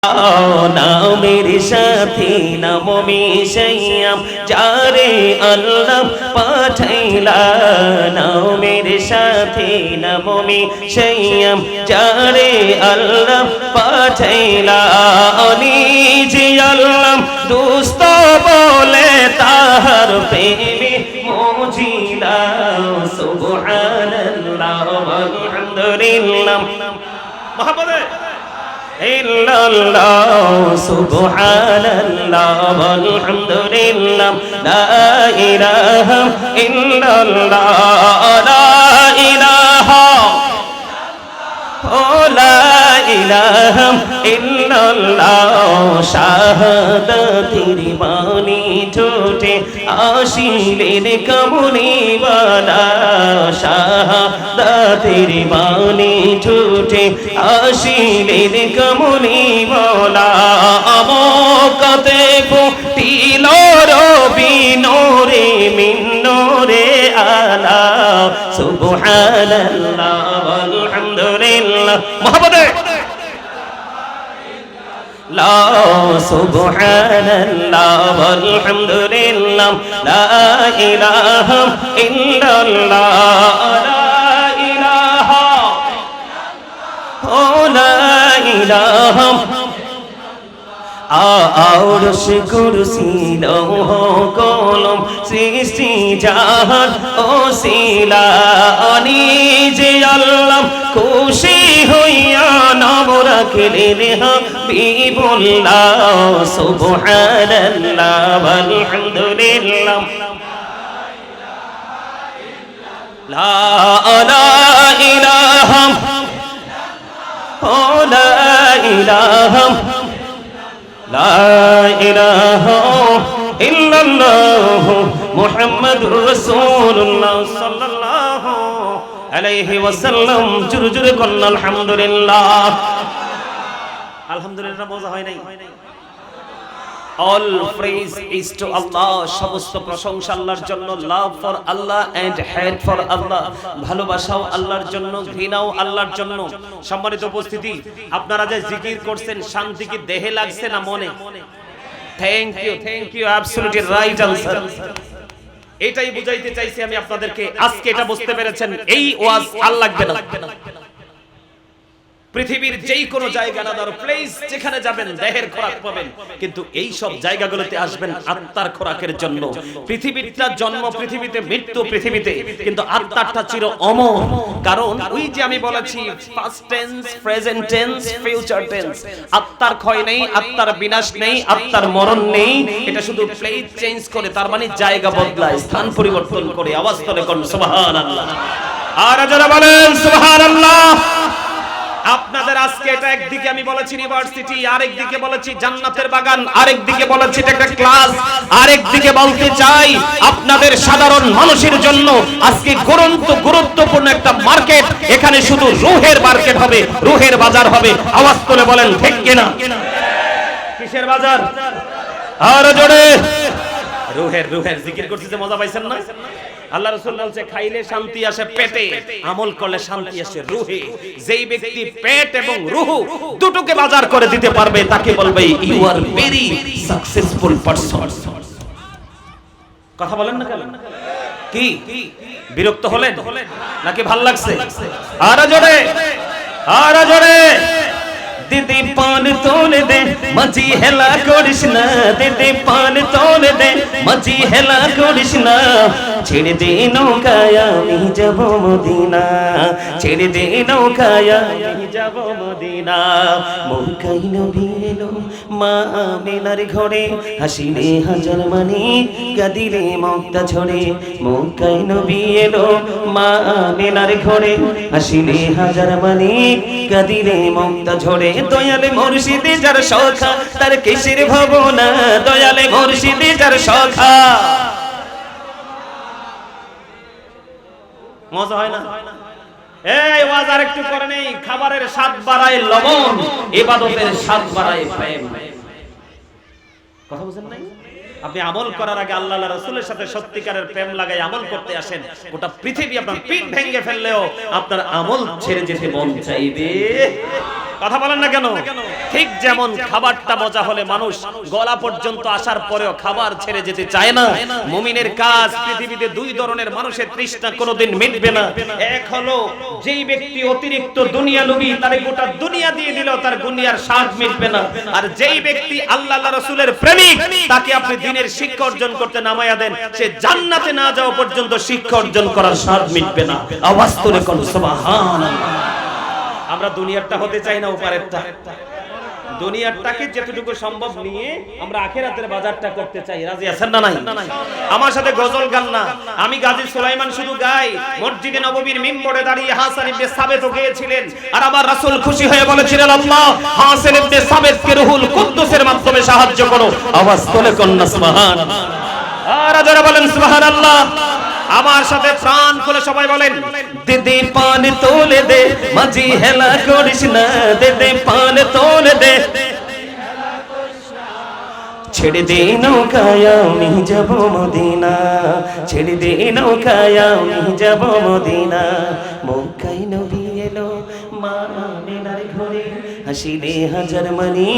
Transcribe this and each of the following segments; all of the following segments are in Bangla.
নামের সাথে নাম মিশাইয়াম যারে আল্লাহ পাঠাইলা নামের সাথে নাম মিশাইয়াম যারে আল্লাহ পাঠাইলা নিজে আল্লাহ দুস্ত বলে তাহার প্রেমে মজিলা সুবহানাল্লাহ আলহামদুলিল্লাহ মুহাম্মদ ইল্লাল্লাহ সুবহানাল্লাহ ওয়ালহামদুলিল্লাহ লা ইলাহা ইল্লাল্লাহ লা ইলাহা লা ইলাহা ইল্লাল্লাহ শাহাদাতের বাণী ঠোঁটে আসিলেন কামলিওয়ালা শাহাদাতের বাণী ঠোঁটে আসিলেন কামলিওয়ালা আমকাতে ফুটিল রবি নূরে মিন নূরে আলা সুবহানাল্লাহ ওয়ালহামদুলিল্লাহ মুহাম্মদে লা সুবহানাল্লাহ ওয়ালহামদুলিল্লাহ লা ইলাহা ইল্লাল্লাহ লা ইলাহা লা ইলাহা আরশ কুরসি লৌহ কলম সৃষ্টি জাহান ওসিলা নিজে আল্লাহ খুশি হইয়া নাম রাখলেন হাবিবুল্লাহ সুবহানাল্লাহ ওয়ালহামদুলিল্লাহ লা ইলাহা লা ইলাহা লা ইলাহা ইল্লাল্লাহ মুহাম্মাদুর রাসূলুল্লাহ সাল্লাল্লাহু আলাইহি ওয়াসাল্লাম জোরে জোরে বলুন আলহামদুলিল্লাহ আলহামদুলিল্লাহ বোঝা হয় নাই all praise is to Allah সমস্ত প্রশংসা আল্লাহর জন্য love for Allah and hate for Allah ভালোবাসাও আল্লাহর জন্য ঘৃণাও আল্লাহর জন্য সম্মানিত উপস্থিতি আপনারা যে জিকির করছেন শান্তি কি দেহে লাগছে না মনে thank you absolutely right answer এটাই বুঝাইতে চাইছি আমি আপনাদেরকে আজকে এটা বুঝতে পেরেছেন এই ওয়াজ আর লাগবে না পৃথিবীর যেই কোনো জায়গা না ধরো প্লেস যেখানে যাবেন দেহের খোরাক পাবেন কিন্তু এই সব জায়গাগুলোতে আসবেন আত্মার খোরাকের জন্য পৃথিবীটা জন্ম পৃথিবীতে মৃত্যু পৃথিবীতে কিন্তু আত্মাটা চির অমর কারণ ওই যে আমি বলেছি past tense present tense future tense আত্মার ক্ষয় নেই আত্মার বিনাশ নেই আত্মার মরণ নেই এটা শুধু প্লেস চেঞ্জ করে তার মানে জায়গা বদলায় স্থান পরিবর্তন করে আওয়াজ তোলে কোন সুবহানাল্লাহ আর যারা বলেন সুবহানাল্লাহ আপনাদের আজকে এটা একদিকে আমি বলেছি ইউনিভার্সিটি আরেকদিকে বলেছি জান্নাতের বাগান আরেকদিকে বলেছি এটা একটা ক্লাস আরেকদিকে বলতে চাই আপনাদের সাধারণ মানুষের জন্য আজকে গুরুত্বপূর্ণ একটা মার্কেট এখানে শুধু রূহের মার্কেট হবে রূহের বাজার হবে আওয়াজ তুলে বলেন ঠিক কিনা কিসের বাজার আর জোরে রূহের জিকির করতে যে মজা পাইছেন না আল্লাহ রাসূল বলছে খাইলে শান্তি আসে পেটে আমল করলে শান্তি আসে রূহে যেই ব্যক্তি পেট এবং রূহ দুটোকে বাজার করে দিতে পারবে তাকে বলবে you are very successful person কথা বলেন না কেন কি বিরক্ত হলেন নাকি ভাল লাগছে আর জোরে দিদি পান তোলে দে মাঝি হেলা করিস না দিদি পান তোলে দে মাঝি হেলা করিস না ছেড়ে দে নৌকায় আমি যাব মদিনা ছেড়ে দে নৌকায় আমি যাব মদিনা মৌকাই নবী এলো মা আমিনার ঘরে হাসিলে হাজার মানি কাঁদিলে মুক্তা ঝরে মৌকাই নবী এলো মা আমিনার ঘরে হাসিলে হাজার মানি কাঁদিলে মুক্তা ঝরে দয়ালে মুর্শিদে যার সখা তার কিসের ভাবনা দয়ালে মুর্শিদে যার সখা মজা হয় না এই ওয়াজ আরেকটু করে নেই খাবারের স্বাদ বাড়ায় লবণ ইবাদতের স্বাদ বাড়ায় প্রেম কথা বুঝেন নাই আপনি আমল করার আগে আল্লাহ আর রাসূলের সাথে সত্যিকারের প্রেম লাগাই আমল করতে আসেন গোটা পৃথিবী আপনার পিঠ ভেঙে ফেললেও আপনার আমল ছেড়ে যেতে মন চাইবে কথা বলেন না কেন? ঠিক যেমন খাবারটা মজা হলে মানুষ গলা পর্যন্ত আসার পরেও খাবার ছেড়ে যেতে চায় না, মুমিনের কাজ পৃথিবীতে দুই ধরনের মানুষের তৃষ্ণা কোনোদিন মিটবে না। এক হলো যেই ব্যক্তি অতিরিক্ত দুনিয়া লোভী, তার গোটা দুনিয়া দিয়ে দিলেও তার দুনিয়ার স্বাদ মিটবে না। আর যেই ব্যক্তি আল্লাহ আল্লাহ রাসূলের প্রেমিক, তাকে আপনি দ্বীনের শিক্ষা অর্জন করতে নামায়া দেন, সে জান্নাতে না যাওয়া পর্যন্ত শিক্ষা অর্জন করার স্বাদ মিটবে না। আওয়াজ করে কোন সুবহানাল্লাহ। আমরা দুনিয়ারটা হতে চাই না উপরেরটা। দুনিয়ারটাকে যতটুকু সম্ভব নিয়ে আমরা আখিরাতের বাজারটা করতে চাই। রাজি আছেন না নাই? আমার সাথে গজল গান না, আমি গাজী সুলাইমান শুধু গাই। মসজিদে নববীর মিম্বরে দাঁড়িয়ে হাসান ইবনে সাবিত গিয়েছিলেন, আর আমার রাসূল খুশি হয়ে বলেছিলেন, আল্লাহ হাসান ইবনে সাবিতকে রূহুল কুদ্দুসের মাধ্যমে সাহায্য করো। আওয়াজ তোলে কন্যা সুবহানাল্লাহ। আর যারা বলেন সুবহানাল্লাহ, আমার সাথে প্রাণ খুলে সবাই বলেন, দে দে পান তোলে দে মাঝি হেলা করিস না, দে দে পান তোলে দে ছেড়ে দে নৌকায় আমি যাব মদিনা, ছেড়ে দে নৌকায় আমি যাব মদিনা। মক্কায় নবী এলো মা আমিনার ঘরে, হাসিলে হাজার মানি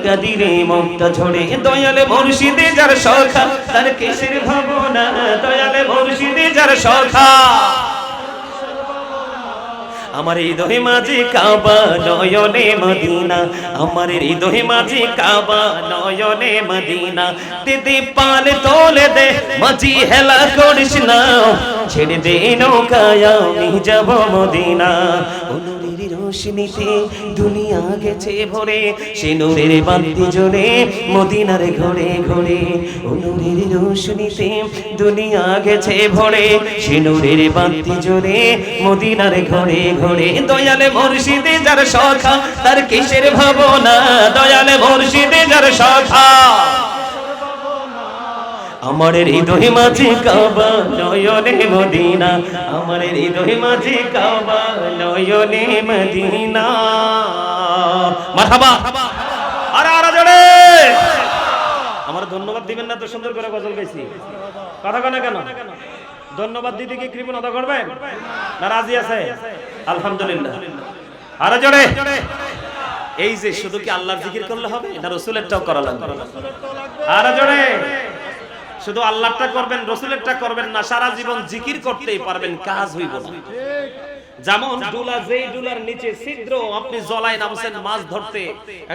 কাদিরে মমতা ঝরে। দয়ালে মুর্শিদে যার সখা তার কিসের ভাবনা, দয়ালে মুর্শিদে যার সখা। আমার হৃদয় মাঝে কাবা নয়নে মদিনা, আমার হৃদয় মাঝে কাবা নয়নে মদিনা। দিদি পাল তোলে দে মাঝি হেলা করিস না, ছেড়ে দে নৌকায় আমি যাব মদিনা। নূরের রোশনীতে দুনিয়া গেছে ভরে, সে নূরের বাতি জ্বলে মদিনার ঘরে ঘরে। নূরের রোশনীতে দুনিয়া গেছে ভরে, সে নূরের বাতি জ্বলে মদিনার ঘরে ঘরে। দয়ালে মুর্শিদে যার সখা তার কিসের ভাবনা, দয়ালে মুর্শিদে যার সখা। আমার হৃদয় মাঝে কাবা নয়নে মদিনা, আমার হৃদয় মাঝে কাবা নয়নে মদিনা। মারহাবা। আরে আরে জোরে আমার ধন্যবাদ দিবেন না তো, সুন্দর করে গজল গাইছি। কথা কয় না কেন? ধন্যবাদ দিতে কি কৃপণতা করবেন না? রাজি আছে? আলহামদুলিল্লাহ। আরে জোরে। এই যে শুধু কি আল্লাহর জিকির করলে হবে না রাসূলেরটাও করা লাগবে? আরে জোরে। শুধু আল্লাহরটা করবেন, রাসূলেরটা করবেন না, সারা জীবন জিকির করতেই পারবেন, কাজ হইব না। যেমন ডুলা, যেই ডুলার নিচে ছিদ্র, আপনি জলায় নামছেন মাছ ধরতে,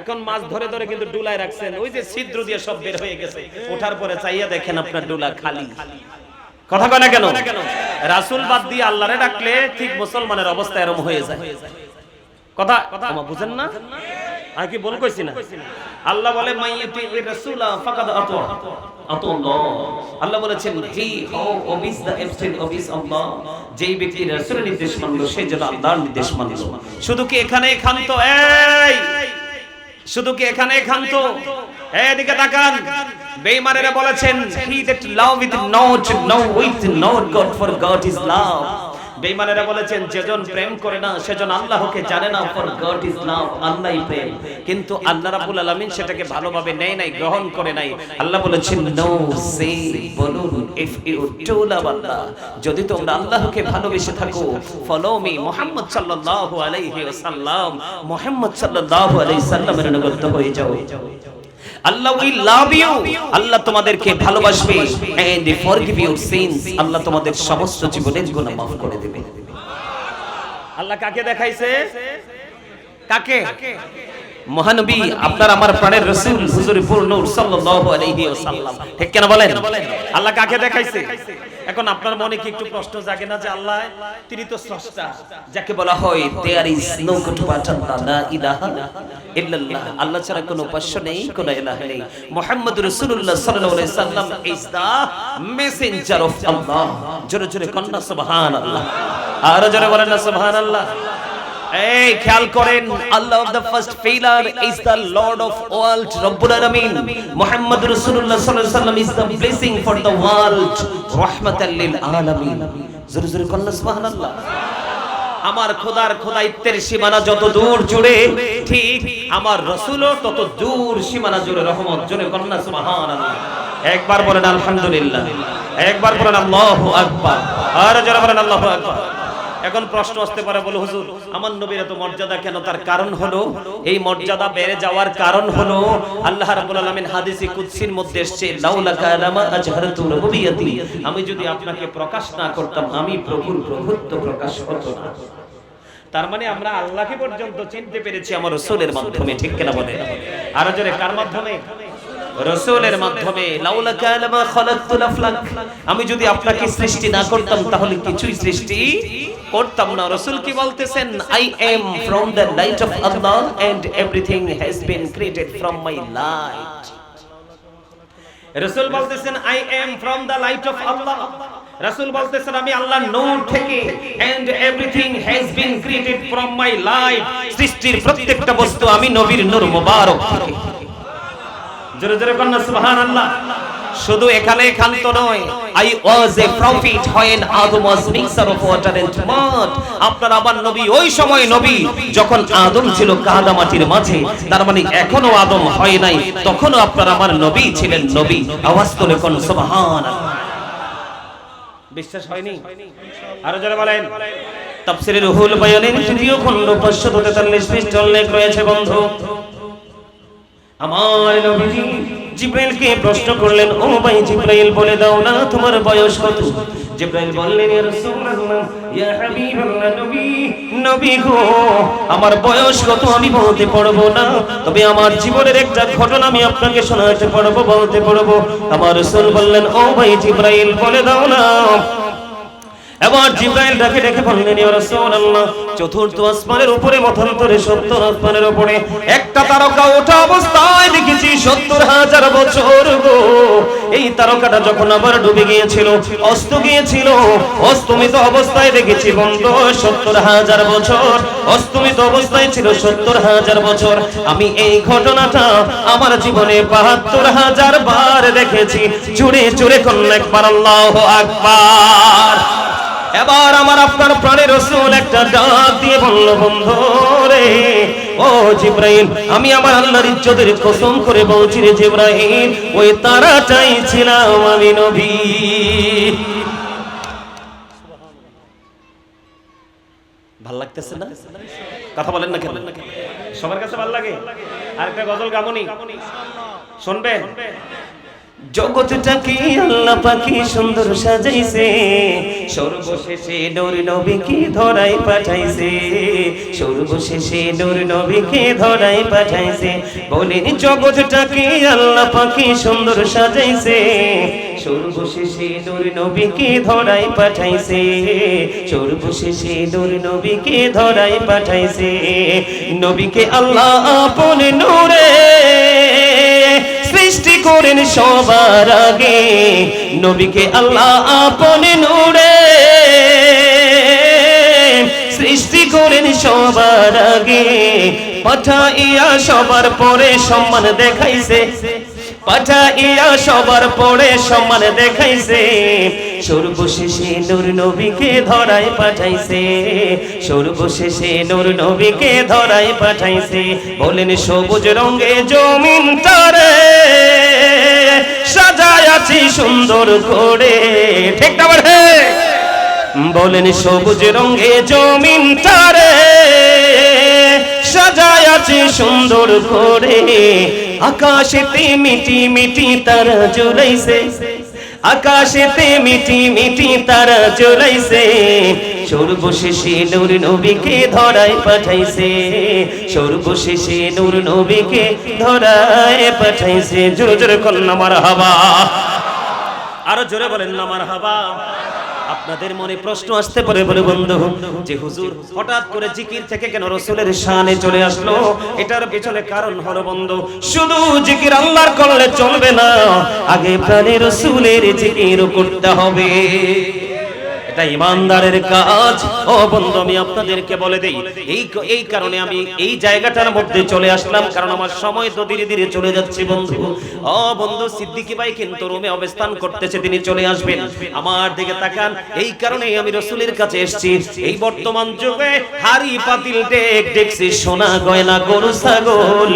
এখন মাছ ধরে ধরে কিন্তু ডুলায় রাখছেন, ওই যে ছিদ্র দিয়ে সব বের হয়ে গেছে, ওঠার পরে চাইয়া দেখেন আপনার ডুলা খালি। কথা কয় না কেন? রাসূল বাদ দিয়ে আল্লাহরে ডাকলে ঠিক মুসলমানের অবস্থা এরকম হয়ে যায়। কথা বুঝেন না? আর কি বল কইছি না? আল্লাহ বলে মাইয়াতি রাসূলা ফাকাদ আতাল্লাহ। আল্লাহ বলেছেন হি হু ওবিস দা এবস্টেন ওবিস আল্লাহ, যেই ব্যক্তি রাসূলের নির্দেশ মানলো সে যেন আল্লাহর নির্দেশ মানলো। শুধু কি এখানে খান্ত? এই শুধু কি এখানে খান্ত? এদিকে তাকান। বেঈমানেরা বলেছেন he that love with not know with not God, for God is love. বেঈমানেরা বলেছেন যেজন প্রেম করে না সেজন আল্লাহকে জানে না, ফর গড ইজ লাভ, আল্লাহই প্রেম। কিন্তু আল্লাহ রাব্বুল আলামিন সেটাকে ভালোভাবে নেয় নাই, গ্রহণ করে নাই। আল্লাহ বলেছেন নো সে, বলুন ইফ ইউ টু লাভ আল্লাহ, যদি তোমরা আল্লাহকে ভালোবেসে থাকো, ফলো মি মুহাম্মদ সাল্লাল্লাহু আলাইহি ওয়াসাল্লাম, মুহাম্মদ সাল্লাল্লাহু আলাইহি সাল্লামের অনুগত হয়ে যাও। আল্লাহ উইল লাভ ইউ, আল্লাহ তোমাদেরকে ভালোবাসবে, এন্ড ফরগিভ ইউর সিনস, আল্লাহ তোমাদের সমস্ত জীবনের গুনাহ maaf করে দেবে। আল্লাহ কাকে দেখাইছে? কাকে? মহানবী আপনার আমার প্রাণের রাসূল হুজুরে পুর নূর সাল্লাল্লাহু আলাইহি ওয়াসাল্লাম। ঠিক কেন বলেন? আল্লাহ কাকে দেখাইছে? এখন আপনার মনে কি একটু প্রশ্ন জাগে না যে আল্লাহ তিনি তো স্রষ্টা, যাকে বলা হয় there is no God but Allah, লা ইলাহা ইল্লাল্লাহ, আল্লাহ ছাড়া কোনো উপাস্য নেই, কোনো ইলাহ নেই। মুহাম্মদুর রাসূলুল্লাহ সাল্লাল্লাহু আলাইহি সাল্লাম ইজ দা মেসেঞ্জার অফ আল্লাহ। জোরে জোরে কন্না সুবহানাল্লাহ। আর জোরে বলেন না সুবহানাল্লাহ। এই খেয়াল করেন, Allah of the first pillar is the lord of world রব্বুল আলামিন। মুহাম্মদ রাসূলুল্লাহ সাল্লাল্লাহু আলাইহি ওয়াসাল্লাম is the blessing for the world, রাহমাতাল লিল আলামিন। জোরে জোরে কন্না সুবহানাল্লাহ। আমার খোদার খোদাইত্বের সীমানা যত দূর জুড়ে, ঠিক আমার রাসূলও তত দূর সীমানা জুড়ে রহমত। জোরে কন্না সুবহানাল্লাহ। একবার বলেন আলহামদুলিল্লাহ, একবার বলেন আল্লাহু আকবার, আর যারা বলেন আল্লাহু আকবার। এখন প্রশ্ন আসতে পারে, বলে হুজুর আমার নবীর এত মর্যাদা কেন? তার কারণ হলো, এই মর্যাদা বেড়ে যাওয়ার কারণ হলো আল্লাহ রাব্বুল আলামিন হাদিসে কুদসির মধ্যে এসেছে, লাউলাকা লামা আজহারতু রুবুবিয়াতি, আমি যদি আপনাকে প্রকাশ না করতাম আমি প্রভুর প্রভুত্ব প্রকাশ হতো না। তার মানে আমরা আল্লাহকে পর্যন্ত চিনতে পেরেছি আমার রাসূলের মাধ্যমে, ঠিক কিনা বলেন? আর জোরে কার মাধ্যমে? রাসূলের মাধ্যমে। লাউলাকা লামা খালাকতুল আফলাক, আমি যদি আপনাকে সৃষ্টি না করতাম তাহলে কিছুই সৃষ্টি করতাম না। রাসূল কি বলতেছেন? I am from the light of Allah and everything has been created from my light. রাসূল বলতেছেন I am from the light of Allah. রাসূল বলতেছেন আমি আল্লাহর নূর থেকে, and everything has been created from my light, সৃষ্টির প্রত্যেকটা বস্তু আমি নবীর নূর মুবারক থেকে। জোরে জোরে বলুন সুবহানাল্লাহ। শুধু এখানে ক্ষান্ত নয়, I was a prophet when Adam was mixture of water and mud। আপনার আবার নবী ওই সময় নবী যখন আদম ছিল কাদা মাটির মাঝে, তার মানে এখনো আদম হয় নাই, তখনও আপনার আমার নবী ছিলেন নবী। আওয়াজ তুলে কোন সুবহানাল্লাহ। বিশ্বাস হয়নি? আরো জোরে বলেন। তাফসীরে রুহুল বায়ানের তৃতীয় খণ্ড 543 পৃষ্ঠা উল্লেখ রয়েছে বন্ধু। আমার নবীজি জিবরাইলকে প্রশ্ন করলেন, ও ভাই জিবরাইল বলে দাও না তোমার বয়স কত? জিবরাইল বললেন, ইয়া রাসূলুল্লাহ, ইয়া হাবিবাল্লাহ, নবী গো আমার বয়স কত আমি বলতে পারবো না, তবে আমার জীবনের একটা ঘটনা আমি আপনাকে শোনাতে পারবো, বলতে পারবো। আমার রাসূল বললেন, ও ভাই জিবরাইল বলে দাও না। এবার জিবরাইল ডেকে ডেকে বললেন, ইয়া রাসূলুল্লাহ, চতুর্থ আসমানের উপরে মতান্তরে 70 আসমানের উপরে একটা তারকা ওঠা অবস্থায় দেখেছি 70,000 বছর গো। এই তারকাটা যখন আবার ডুবে গিয়েছিল, অস্ত গিয়েছিল, অস্তমিত অবস্থায় দেখেছি বন্ধু 70,000 বছর, অস্তমিত অবস্থায় ছিল 70,000 বছর। আমি এই ঘটনাটা আমার জীবনে 72,000 বার দেখেছি। জোরে জোরে কোন একবার আল্লাহু আকবার। এবার আমার আপনার প্রাণের রাসূল একটা ডাক দিয়ে বলল, বন্ধু রে ও জিবরাইল, আমি আমার আল্লাহর ইজ্জতের কসম করে বলছি রে জিবরাইল, ওই তারাটাই ছিলাম আমি নবী। ভাল লাগতেছে না? কথা বলেন না কেন? সবার কাছে ভালো লাগে? আরেকটা গজল গামনি শুনবেন? জগৎটাকে আল্লাহ পাকি সুন্দর সাজাইছে, সর্বশেষে নূর নবীকে ধরাই পাঠাইছে, সর্বশেষে নূর নবীকে ধরাই পাঠাইছে। বলেন জগৎটাকে আল্লাহ পাকি সুন্দর সাজাইছে, সর্বশেষে নূর নবীকে ধরাই পাঠাইছে, সর্বশেষে নূর নবীকে ধরাই পাঠাইছে। নবীকে আল্লাহ আপন নূরে সৃষ্টি করেন সবার আগে, নবীকে আল্লাহ আপন নূরে সৃষ্টি করেন সবার আগে। পাঠাইয়া সবার পরে সম্মান দেখাইছে, পাঠাইয়া সবার পরে সম্মান দেখাইছে, সর্বশেষে নূর নবীকে ধরাই পাঠাইছে, সর্বশেষে নূর নবীকে ধরাই পাঠাইছে। বলেন সবুজ রঙে জমিনটারে সাজায় আছি সুন্দর করে, ঠিক না বলে? বলেন সবুজ রঙে জমিনটারে সাজায় আছি সুন্দর করে, আকাশেতে মিটি মিটি তারা জ্বলাইছে, আকাশেতে মিটি মিটি তারা জ্বলাইছে, সর্বশেষে নূর নবীকে ধরাই পাঠাইছে, সর্বশেষে নূর নবীকে ধরাই পাঠাইছে। জোরে জোরে কন্যা মারহাবা, আরো জোরে বলেন না মারহাবা। আপনাদের মনে প্রশ্ন আসতে পারে বলে বন্ধু, যে হুজুর হঠাৎ করে জিকির থেকে কেন রাসূলের শানে চলে আসলো? এটার পেছনে কারণ হলো বন্ধু, শুধু জিকির আল্লাহর করলে চলবে না, আগে প্রাণের রাসূলের জিকির করতে হবে। এটা ইমানদারের কাজ। ও বন্ধু আমি আপনাদেরকে বলে দেই, এই কারণে আমি এই জায়গাটার মধ্যে চলে আসলাম, কারণ আমার সময় তো ধীরে ধীরে চলে যাচ্ছে বন্ধু। ও বন্ধু সিদ্দিকী ভাই কিন্তু রুমে অবস্থান করতেছে, তিনি চলে আসবেন, আমার দিকে তাকান। এই কারণেই আমি রাসূলের কাছে এসেছি। এই বর্তমান যুগে হাড়ি পাতিল ডেক ডেকসি সোনা গয়না গরু ছাগল,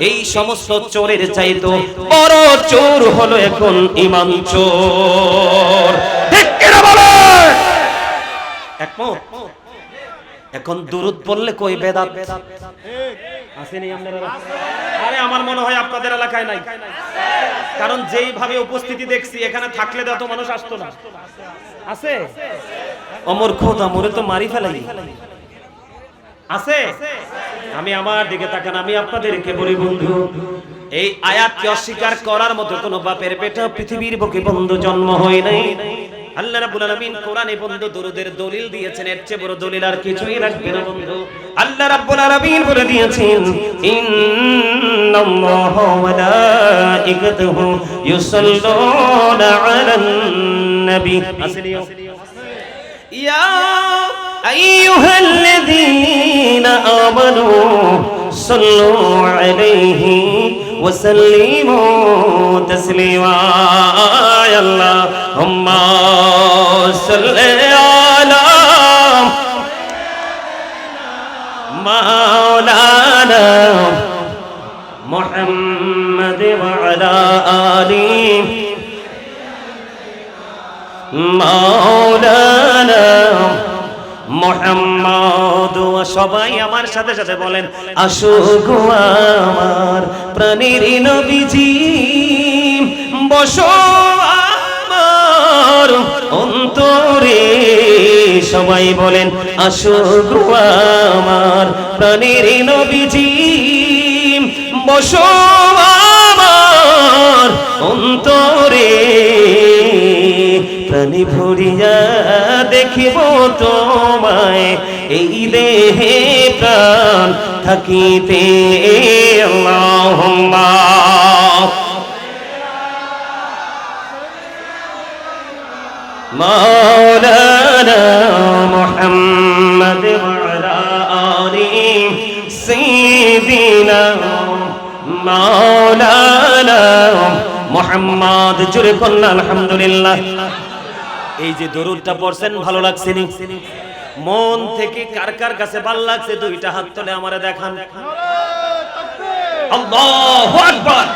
এই সমস্ত চোরের চাইতো বড় চোর হলো এখন ঈমান চোর। ঠিক কিনা বলেন? একমত? এখন দুরূদ পড়লে কই বেদাত আসেনি আপনারা? আরে আমার মনে হয় আপনাদের এলাকায় নাই, কারণ যেইভাবে উপস্থিতি দেখছি এখানে থাকলে তো এত মানুষ আসতো না। আছে অমর খোদা মোরে তো মারি ফেলাই আছে। আমি আমার দিকে তাকান, আমি আপনাদেরকে বলি বন্ধু, এই আয়াতকে অস্বীকার করার মতো কোন বাপের পেটে পৃথিবীর বুকে বন্ধু জন্ম হয় নাই। আল্লাহ রাব্বুল আলামিন কোরআনে বন্ধু দরুদের দলিল দিয়েছেন, এর চেয়ে বড় দলিল আর কিছুই রাখবে না বন্ধু। আল্লাহ রাব্বুল আলামিন বলে দিয়েছেন, ইন্নাল্লাহা ওয়া মালাইকাতুহু ইউসাল্লুনা আলান নবী। আসলিও ইয়া আইয়ুহাল্লাযীনা আমানু সাল্লু আলাইহি ওয়া সাল্লিমু তাসলিমা। আল্লাহুম্মা সাল্লি আলা মাওলানা মুহাম্মাদ ওয়া আলা আলি মাওলানা মুহাম্মদ। সবাই আমার সাথে সাথে বলেন, আসো গো আমার প্রাণের নবীজি, বসো আমার অন্তরে। সবাই বলেন, আসো গো আমার প্রাণের নবীজি, বসো আমার অন্তরে। প্রাণী ভরিয়া দেখিব তোমায়, এই দেহে প্রাণ থাকিতে। আল্লাহুম্মা মাওলানা মুহাম্মাদ ওয়া আলা আলি সাইয়্যিদিনা মাওলানা মুহাম্মদ। জোরে বলুন আলহামদুলিল্লাহ। এই যে দরুদটা পড়ছেন ভালো লাগছে নি? মন থেকে কার কার কাছে ভালো লাগছে দুইটা হাত তুলে আমারে দেখান। আল্লাহু আকবার,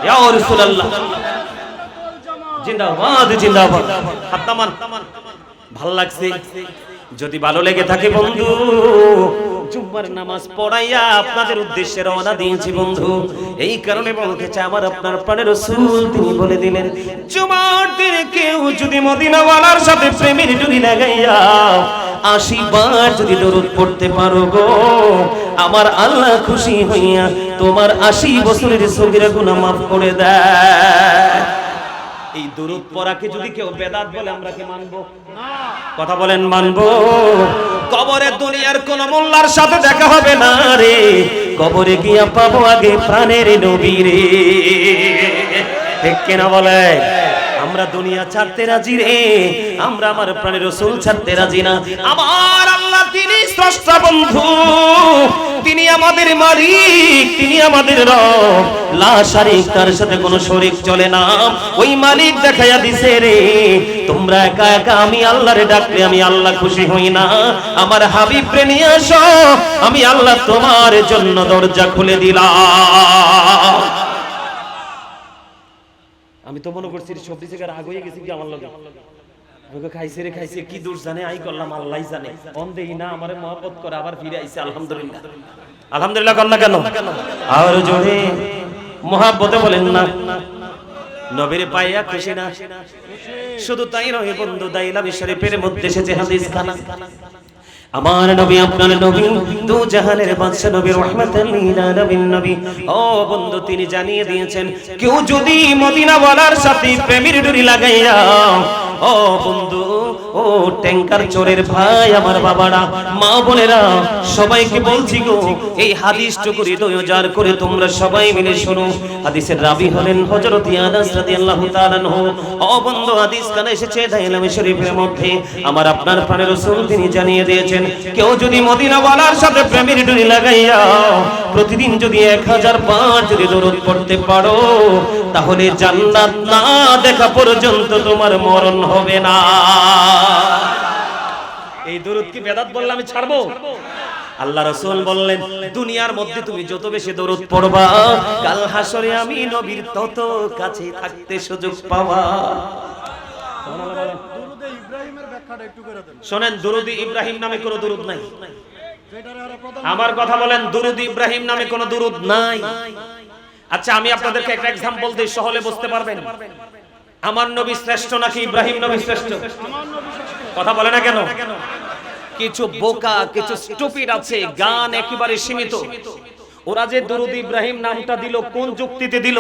ইয়া রাসূলুল্লাহ, জিন্দাবাদ জিন্দাবাদ। হাত নামান। ভালো লাগছে? যদি ভালো লেগে থাকে বন্ধু, জুম্মার নামাজ পড়াইয়া আপনাদের উদ্দেশ্যে রওনা দিয়েছি বন্ধু। এই কারণে বলতে চাই, আমার আপনার প্রাণের রাসূল তিনি বলে দিলেন, জুমার দিনে কেউ যদি মদিনাওয়ালার সাথে প্রেমের ডুরি লাগাইয়া 80 বার যদি দরুদ পড়তে পারো গো, আমার আল্লাহ খুশি হইয়া তোমার 80 বছরের সগীরা গুনাহ মাফ করে দেয়। এই দরুদ পড়াকে যদি কেউ বেদাত বলে আমরা কি মানবো? না। কথা বলেন, মানবো? কবরে দুনিয়ার কোন মোল্লার সাথে দেখা হবে না রে, কবরে গিয়া পাবো আগে প্রাণের নবী রে। ঠিক কিনা বলে? আমরা দুনিয়া ছাড়তে রাজি রে, আমরা আমার প্রাণের রাসূল ছাড়তে রাজি না। আমার আল্লাহ তিনি স্রষ্টা বন্ধু, তিনি আমাদের মালিক, তিনি আমাদের রব, লা শারীক, তার সাথে কোনো শরীক চলে না। ওই মালিক দেখাইয়া দিছে রে, তোমরা একা একা আমি আল্লাহরে ডাকলে আমি আল্লাহ খুশি হই না। আমার হাবিবরে নিয়ে আসো, আমি আল্লাহ তোমার জন্য দরজা খুলে দিলাম। আমি তো মনে করছি সবজি থেকে রাগ হয়ে গেছি কি আমার লগে, খাইছে রে খাইছে, কি দূর জানে আই করলাম আল্লাহই জানে। অন্ধেই না আমারে মহব্বত করে আবার ফিরে আইছে। আলহামদুলিল্লাহ, আলহামদুলিল্লাহ কর না কেন? আর জোরে মহব্বতে বলেন না। নবীর পাইয়া খুশি না? শুধু তাই নয় বন্ধু, দাইলামি শরীফের মধ্যে এসেছে হাদিস খানা, আমার নবী আপনার নবী দু জাহানের বাদশা নবী রাহমাতাল লিল আলামিন নবী। ও বন্ধু, তিনি জানিয়ে দিয়েছেন, কেউ যদি মদিনাওয়ালার সাথে প্রেমের ডুরি লাগাইয়া, ও বন্ধু, ও ট্যাঙ্কার চোরের ভাই, আমার বাবারা, মা বোনেরা, সবাইকে বলছি গো, এই হাদিসটুকু হৃদয় জার করে তোমরা সবাই মিলে শোনো। হাদিসের রাবী হলেন হযরত আনাস রাদিয়াল্লাহু তাআলা আনহু। ও বন্ধু, হাদিস কানে এসেছে দাইলামি শরীফের মধ্যে। আমার আপনার প্রাণের রাসূল তিনি জানিয়ে দিয়েছেন, কেউ যদি মদিনাওয়ালার সাথে প্রেমের ডুরি লাগাইয়া প্রতিদিন যদি 1000 বার যদি দরুদ পড়তে পারো, তাহলে জান্নাত না দেখা পর্যন্ত তোমার মরণ হবে না। এই দরুদ কি বেদাত বললে আমি ছাড়বো? আল্লাহ রাসূল বললেন, দুনিয়ার মধ্যে তুমি যত বেশি দরুদ পড়বা, কাল হাসরে আমি নবীর তত কাছে থাকতে সুযোগ পাবা। দরুদে ইব্রাহিমের ব্যাখ্যাটা শোনেন, দুরুদি ইব্রাহিম নামে কোনো দুরুদ নাই। আমার কথা বলেন, দুরুদি ইব্রাহিম নামে কোনো দুরুদ নাই। আচ্ছা, আমি আপনাদেরকে একটা एग्जांपल দেই, সহলে বুঝতে পারবেন। আমার নবী শ্রেষ্ঠ নাকি ইব্রাহিম নবী শ্রেষ্ঠ? কথা বলে না কেন? কিছু বোকা, কিছু স্টুপিড আছে, গান একেবারে সীমিত। ওরা যে দুরুদ ইব্রাহিম নামটা দিল, কোন যুক্তিতে দিল?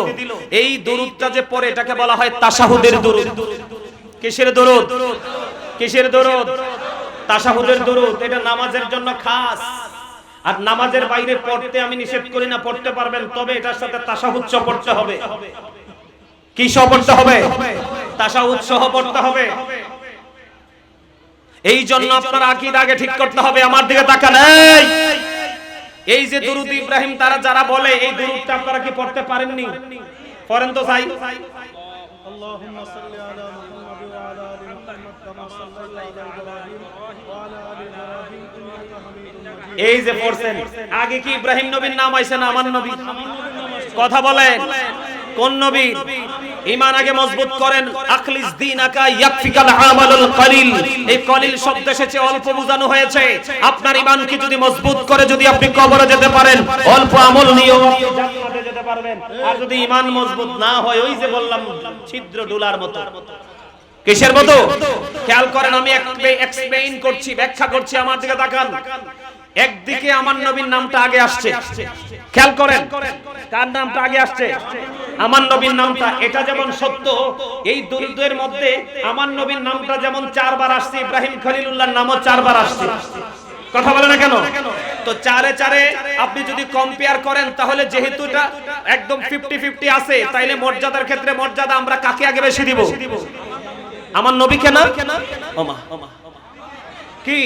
এই দুরুদটা যে পড়ে এটাকে বলা হয় তাশাহুদের দুরুদ। কিসের দুরুদ? কিসের দুরুদ? তাশাহুদের দুরুদ। এটা নামাজের জন্য খাস, আর নামাজের বাইরে পড়তে আমি নিষেধ করি না, পড়তে পারবেন, তবে এটার সাথে তাশাহুদ সহ পড়তে হবে। কি সহ পড়তে হবে? তাশাহুদ সহ পড়তে হবে। এই জন্য আপনার আকীদা আগে ঠিক করতে হবে। আমার দিকে তাকান। এই যে দুরুদ ইব্রাহিম তারা যারা বলে, এই দুরুদটা আপনারা কি পড়তে পারেননি? পড়েন তো ভাই। আল্লাহুম্মা সাল্লি আলা মুহাম্মাদ ওয়া আলা আলি মুহাম্মাদ কামা সাল্লাইতা আলা ইব্রাহিম ওয়া আলা আলি ইব্রাহিম ইন্নাকা হামিদুম মাজিদ। এই যে পড়ছেন, আগে কি ইব্রাহিম নবীর নাম আইছে না আমার নবী? কথা বলেন, কোন নবী? ঈমান আগে মজবুত করেন। আখলিস দীনাকা ইয়াকফিকাল আমালুল কলিল। এই কলিল শব্দ এসেছে, অল্প বোঝানো হয়েছে। আপনার ঈমানকে যদি মজবুত করে, যদি আপনি কবরে যেতে পারেন, অল্প আমল নিয়েও আপনি জান্নাতে যেতে পারবেন। আর যদি ঈমান মজবুত না হয়, ওই যে বললাম, ছিদ্র ডোলার মতো। কিসের মতো? খেয়াল করেন, আমি এক্সপ্লেইন করছি, ব্যাখ্যা করছি। আমার দিকে তাকান। একদিকে আমার নবীর নামটা আগে আসছে, খেয়াল করেন কার নামটা আগে আসছে? আমার নবীর নামটা। এটা যেমন সত্য, এই দুরুদের মধ্যে আমার নবীর নামটা যেমন 4 বার আসছে, ইব্রাহিম খলিলুল্লাহর নামও 4 বার আসছে। কথা বলে না কেন? তো 4 4 আপনি যদি কম্পেয়ার করেন, তাহলে যেহেতু এটা একদম 50-50 আছে, তাইলে মর্যাদার ক্ষেত্রে মর্যাদা আমরা কাকে আগে বেশি দিব? আমার নবীকে না? ওমা কি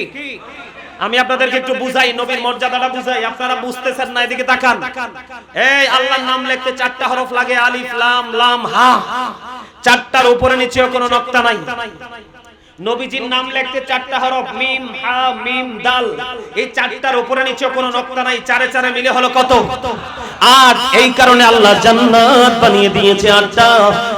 আমি আপনাদেরকে একটু বুঝাই, নবীর মর্যাদাটা বুঝাই। আপনারা বুঝতেছেন না, এদিকে তাকান। এই আল্লাহর নাম লিখতে 4টা হরফ লাগে, আলিফ লাম লাম হা। 4টার উপরে নিচেও কোনো নকতা নাই। নবীজির নাম লিখতে 4টা হরফ, মিম হা মিম দাল। এই 4টার উপরে নিচেও কোনো নকতা নাই। 4 4 মিলে হলো কত? 8। এই কারণে আল্লাহ জান্নাত বানিয়ে দিয়েছে 8টা।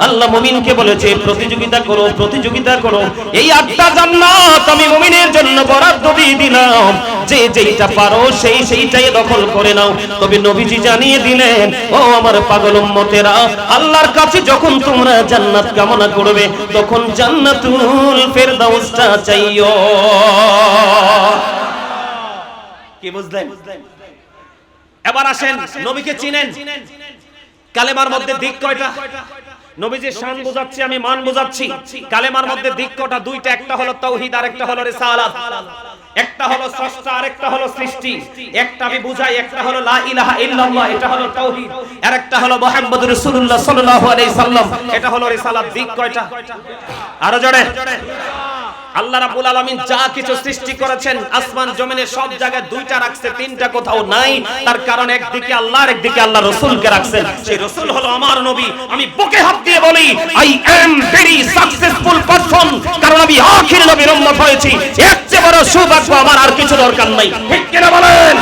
আল্লাহ মুমিনকে বলেছে প্রতিযোগিতা করো, প্রতিযোগিতা করো। এই 8টা জান্নাত আমি মুমিনের জন্য বরাদ্দ দিয়ে দিলাম, যে যেইটা পারো সেই সেইটাই দখল করে নাও। তবে নবীজি জানিয়ে দিলেন, ও আমার পাগল উম্মতেরা, আল্লাহর কাছে যখন তোমরা জান্নাত কামনা করবে, তখন জান্নাতুল ফেরদাউসটা চাইও। কি বুঝলেন? এবার আসেন, নবীকে চিনেন? কালেমার মধ্যে দিক কয়টা? নবীজির শান বোঝাচ্ছি, আমি মান বোঝাচ্ছি। কালেমার মধ্যে দিক কয়টা? 2টা। একটা হলো তাওহীদ আর একটা হলো রিসালাত। একটা হলো স্রষ্টা আর একটা হলো সৃষ্টি। একটা আমি বুঝাই, একটা হলো লা ইলাহা ইল্লাল্লাহ, এটা হলো তাওহীদ। আর একটা হলো মুহাম্মদুর রাসূলুল্লাহ সাল্লাল্লাহু আলাইহি সাল্লাম, এটা হলো রিসালাত। দিক কয়টা? আরো জোরে। আল্লাহ রাব্বুল আলামিন যা কিছু সৃষ্টি করেছেন, আসমান জমিনে সব জায়গায় 2টা রাখছে, 3টা কোথাও নাই। তার কারণ একদিকে আল্লাহ আর একদিকে আল্লাহ রাসূলকে রাখছেন। সেই রাসূল হলো আমার নবী। আমি বুকে হাত দিয়ে বলি, I am very successful person, কারণ আমি আখির নবীর উম্মত হয়েছি। এর চেয়ে বড় সৌভাগ্য আমার আর কিছু দরকার নাই। ঠিক কিনা বলেন?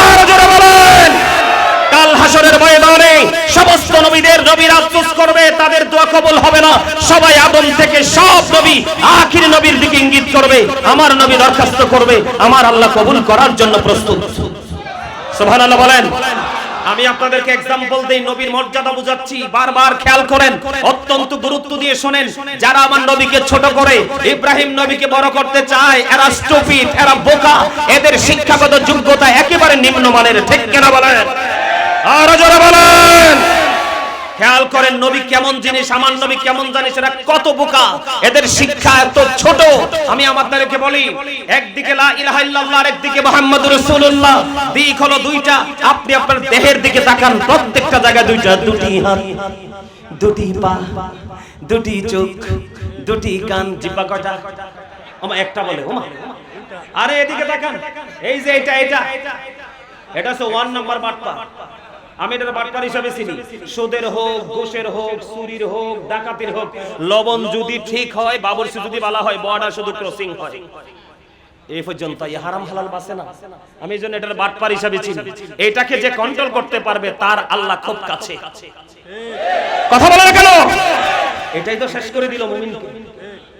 আর জোরে বলেন। কাল হাসরের ময়দানে সমস্ত নবীদের নবীরা আফসোস করবে, তাদের দোয়া কবুল হবে না। সবাই আদম থেকে সব নবী আখির নবীর দিকে ইঙ্গিত করবে, আমার নবী দরখাস্ত করবে, আমার আল্লাহ কবুল করার জন্য প্রস্তুত। সুবহানাল্লাহ বলেন। আমি আপনাদেরকে एग्जांपल দেই, নবীর মর্যাদা বুঝাচ্ছি, বারবার খেয়াল করেন, অত্যন্ত গুরুত্ব দিয়ে শুনেন। যারা আমার নবীকে ছোট করে, ইব্রাহিম নবীকে বড় করতে চায়, এরা স্টুপিড, এরা বোকা, এদের শিক্ষাগত যোগ্যতা একেবারে নিম্নমানের। ঠিক কিনা বলেন? আর জোরে বলেন। খেয়াল করেন, নবী কেমন জিনিস, আমার নবী কেমন জানিস, এরা কত বোকা, এদের শিক্ষা এত ছোট। আমি আপনাদেরকে বলি, একদিকে লা ইলাহা ইল্লাল্লাহ, আর একদিকে মুহাম্মদুর রাসূলুল্লাহ। দিক হলো 2টা। আপনি আপনার দেহের দিকে তাকান, প্রত্যেকটা জায়গায় 2টা। 2টি হাত, 2টি পা, 2টি চোখ, 2টি কান, জিহ্বা কয়টা? ওমা একটা বলে, ওমা। আরে এদিকে তাকান, এই যে এটা হচ্ছে 1 নাম্বার বাটপা। আমি এটার বাটপার হিসাবে চিনি। সুদের হোক, ঘুষের হোক, চুরির হোক, ডাকাতির হোক, লবণ যদি ঠিক হয়, বাবরসি যদি বলা হয়, বর্ডার শুধু ক্রসিং হয়, এই পর্যন্ত হারাম হালাল বাসে না। আমি এই জন্য এটার বাটপার হিসাবে চিনি। এটাকে যে কন্ট্রোল করতে পারবে, তার আল্লাহ খুব কাছে। কথা বলে না কেন? এটাই তো শেষ করে দিল মুমিনকে।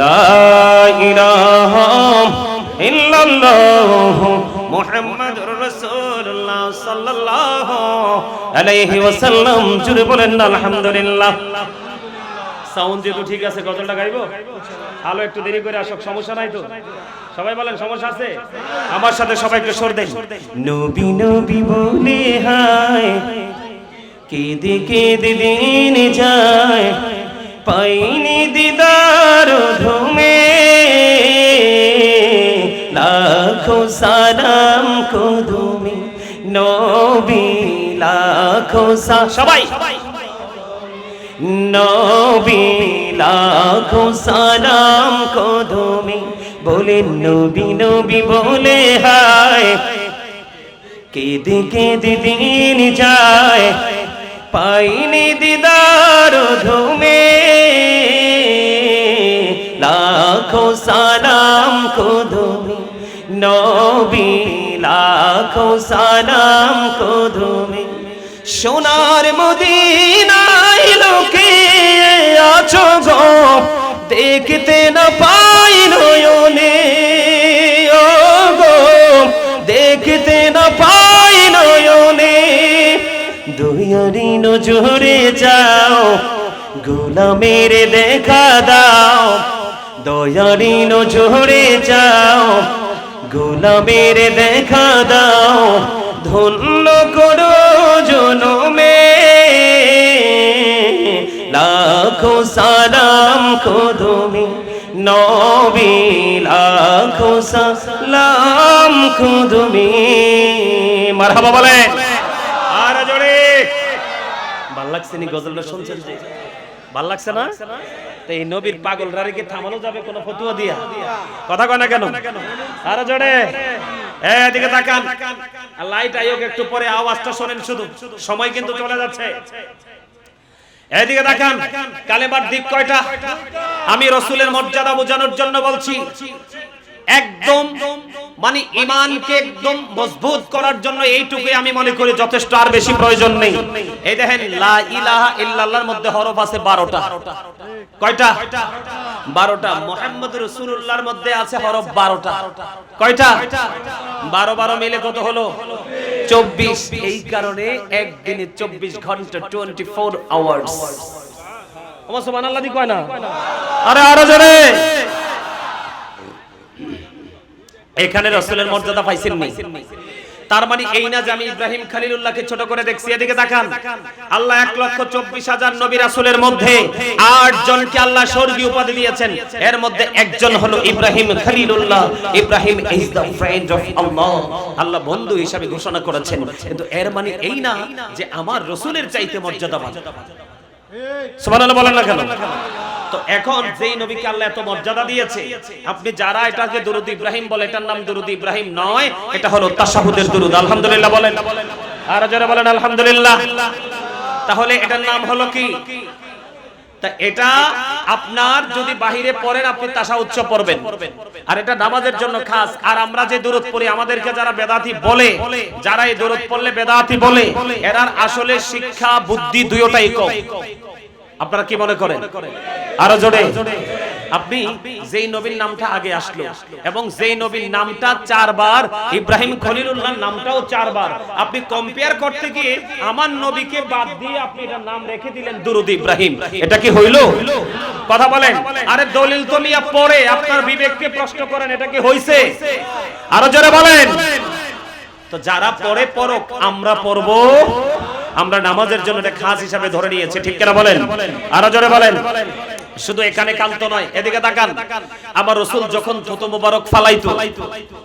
লা ইলাহা ইল্লাল্লাহ মুহাম্মাদুর রাসূলুল্লাহ সাল্লাল্লাহু আলাইহি ওয়াসাল্লাম। জুড়ে বলেন না আলহামদুলিল্লাহ। সাউন্ড যেহেতু ঠিক আছে, গজলটা গাইবো? আলো একটু দেরি করে আসুক, সমস্যা নাই তো? সবাই বলেন সমস্যা আছে? আমার সাথে সবাই একটু সুর দেন। নবী নবী বলে হায় কেঁদে কেঁদে দিন যায়, পাইনি দিদার ধুমে, লাখো সালাম কদমে নবী, লাখো সবাই নবী, লাখো সালাম কদমে, বলে নবী নবী বলে হায় কেঁদে কেঁদে দিন যায়, পাইনি দিদার ধুমে, লাখো সালাম কদমে নবী, লাখো সালাম কদমে। সোনার মদিনায় লোকে আছো গো, দেখতে না পাই নয়নে, ও গো দেখতে না পাই নয়নে, দয়ারি নজরে যাও, গোলামের দেখা দাও, দয়ারি নজরে যাও, গোলামের দেখা দাও, ধন্য করো জনমে, লাখো সালাম কদমে নবী, লাখো সালাম কদমে। মারহাবা বলে আর জোরে। ভাল লাগছে নি গজলটা শুনছেন যে? ভাল লাগছে না? তো এই নবীর পাগলরা রেখে থামানো যাবে কোন ফতুয়া দিয়া? কথা কয় না কেন? আর জোরে এদিকে তাকান। লাইট আয়োগ একটু পরে আওয়াজটা শোনেন, শুধু সময় কিন্তু চলে যাচ্ছে। এদিকে তাকান। কালেমার দিক কয়টা? আমি রাসূলের মর্যাদা বোঝানোর জন্য বলছি। একদম মানে ঈমানকে একদম মজবুত করার জন্য এইটুকুই আমি মনে করি যথেষ্ট, আর বেশি প্রয়োজন নেই। এই দেখেন লা ইলাহা ইল্লাল্লাহর মধ্যে হরফ আছে 12টা। কয়টা? 12টা। মুহাম্মদুর রাসূলুল্লাহর মধ্যে আছে হরফ 12টা। কয়টা? 12 12 মিলে কত হলো? 24। এই কারণে একদিনে 24 ঘন্টা, 24 আওয়ার্স। ওমা সুবহানাল্লাহ দি কয় না? আরে আরো জোরে। এখানে রাসূলের মর্যাদা পাইছেন নি? তার মানে এই না যে আমি ইব্রাহিম খলিলুল্লাহকে ছোট করে দেখছি। এদিকে তাকান। আল্লাহ 1,24,000 নবী রাসূলের মধ্যে 8 জনকে আল্লাহ স্বর্গীয় উপাধি দিয়েছেন। এর মধ্যে একজন হলো ইব্রাহিম খলিলুল্লাহ। Ibrahim is the friend of Allah. Allah বন্ধু হিসাবে ঘোষণা করেছেন। কিন্তু এর মানে এই না যে আমার রাসূলের চাইতে মর্যাদাবান। সুবহানাল্লাহ বলেন না কেন? তো এখন যেই নবীকে আল্লাহ এত মর্যাদা দিয়েছে, আপনি যারা এটাকে দুরূদ ইব্রাহিম বলে, এটার নাম দুরূদ ইব্রাহিম নয়, এটা হলো তাশাহুদের দুরূদ। আলহামদুলিল্লাহ বলেন। আর জোরে বলেন আলহামদুলিল্লাহ। তাহলে এটার নাম হলো কি? তা এটা আপনার যদি বাহিরে পড়েন আপনি তাশাহুদ পড়বেন, আর এটা নামাজের জন্য খাস। আর আমরা যে দুরূদ পড়ি, আমাদেরকে যারা বেদাতি বলে, যারা এই দুরূদ পড়লে বেদাতি বলে, এরার আসলে শিক্ষা বুদ্ধি দুইটাই কম। আপনারা কি মনে করেন? আরো জোরে। আপনি যেই নবীর নামটা আগে আসলো এবং যেই নবীর নামটা 4 বার, ইব্রাহিম খলিলুল্লাহর নামটাও 4 বার, আপনি কম্পেয়ার করতে গিয়ে আমার নবীকে বাদ দিয়ে আপনি এটার নাম রেখে দিলেন দুরূদ ইব্রাহিম। এটা কি হইলো? কথা বলেন। আরে দলিল তো নিয়ে পড়ে আপনার বিবেককে প্রশ্ন করেন, এটা কি হইছে? আরো জোরে বলেন। তো যারা পড়ে পড়ুক, আমরা পড়বো। আমরা নামাজের জন্য এটা খাস হিসাবে ধরে নিয়েছি, ঠিক কিনা বলেন? আরো জোরে বলেন। শুধু এখানে কান্ত নয়, এদিকে তাকান। আমার রাসূল যখন থুতু মুবারক ফালাইতো,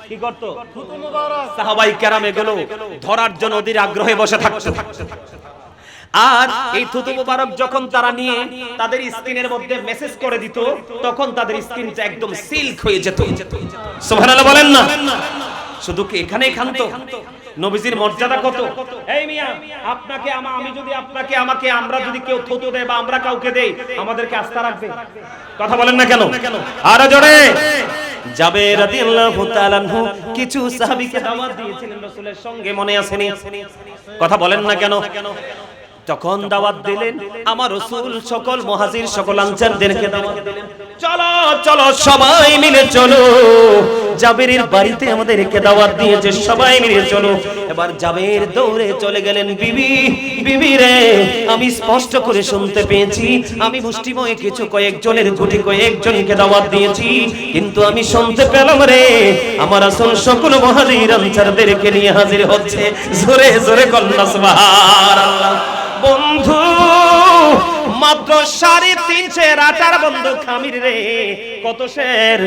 কি করত? থুতু মুবারক সাহাবায়ে কেরাম এগুলো ধরার জন্য অধীর আগ্রহে বসে থাকতো। আর এই থুতু মুবারক যখন তারা নিয়ে তাদের স্ক্রিনের মধ্যে মেসেজ করে দিত, তখন তাদের স্ক্রিনটা একদম সিল্ক হয়ে যেত। সুবহানাল্লাহ বলেন না? শুধু কি এখানেই খান্ত? নবীজির মর্যাদা কত! এই মিয়া, আপনাকে আমি যদি আপনাকে আমাকে আমরা যদি কেউ থুতু দেয় বা আমরা কাউকে দেই, আমাদেরকে আস্থা রাখবে? কথা বলেন না কেন? আরো জোরে। জাবের রাদিয়াল্লাহু তাআলা আনহু কিছু সাহাবীকে দাওয়াত দিয়েছিলেন রাসূলের সঙ্গে, মনে আছে নি? কথা বলেন না কেন? তখন দাওয়াত দিলেন আমার রাসূল সকল মুহাজির সকল আনসারদেরকে দাওয়াত দিলেন, চলো চলো সবাই মিলে চলো, জাবেরের বাড়িতে আমাদেরকে দাওয়াত দিয়েছে, সবাই মিলে চলো। এবার জাবের দৌড়ে চলে গেলেন, বিবি বিবি রে, আমি স্পষ্ট করে শুনতে পেয়েছি, আমি মুষ্টিময় কিছু কয়েকজনের গুটি কয়েকজনকে দাওয়াত দিয়েছি, কিন্তু আমি শুনতে পেলাম রে আমার রাসূল সকল মুহাজির আনসারদেরকে নিয়ে হাজির হচ্ছে। জোরে জোরে কন্যা সুবহানাল্লাহ। বন্ধু মাত্র 350 আটার বন্ধু খামির রে, কত শের,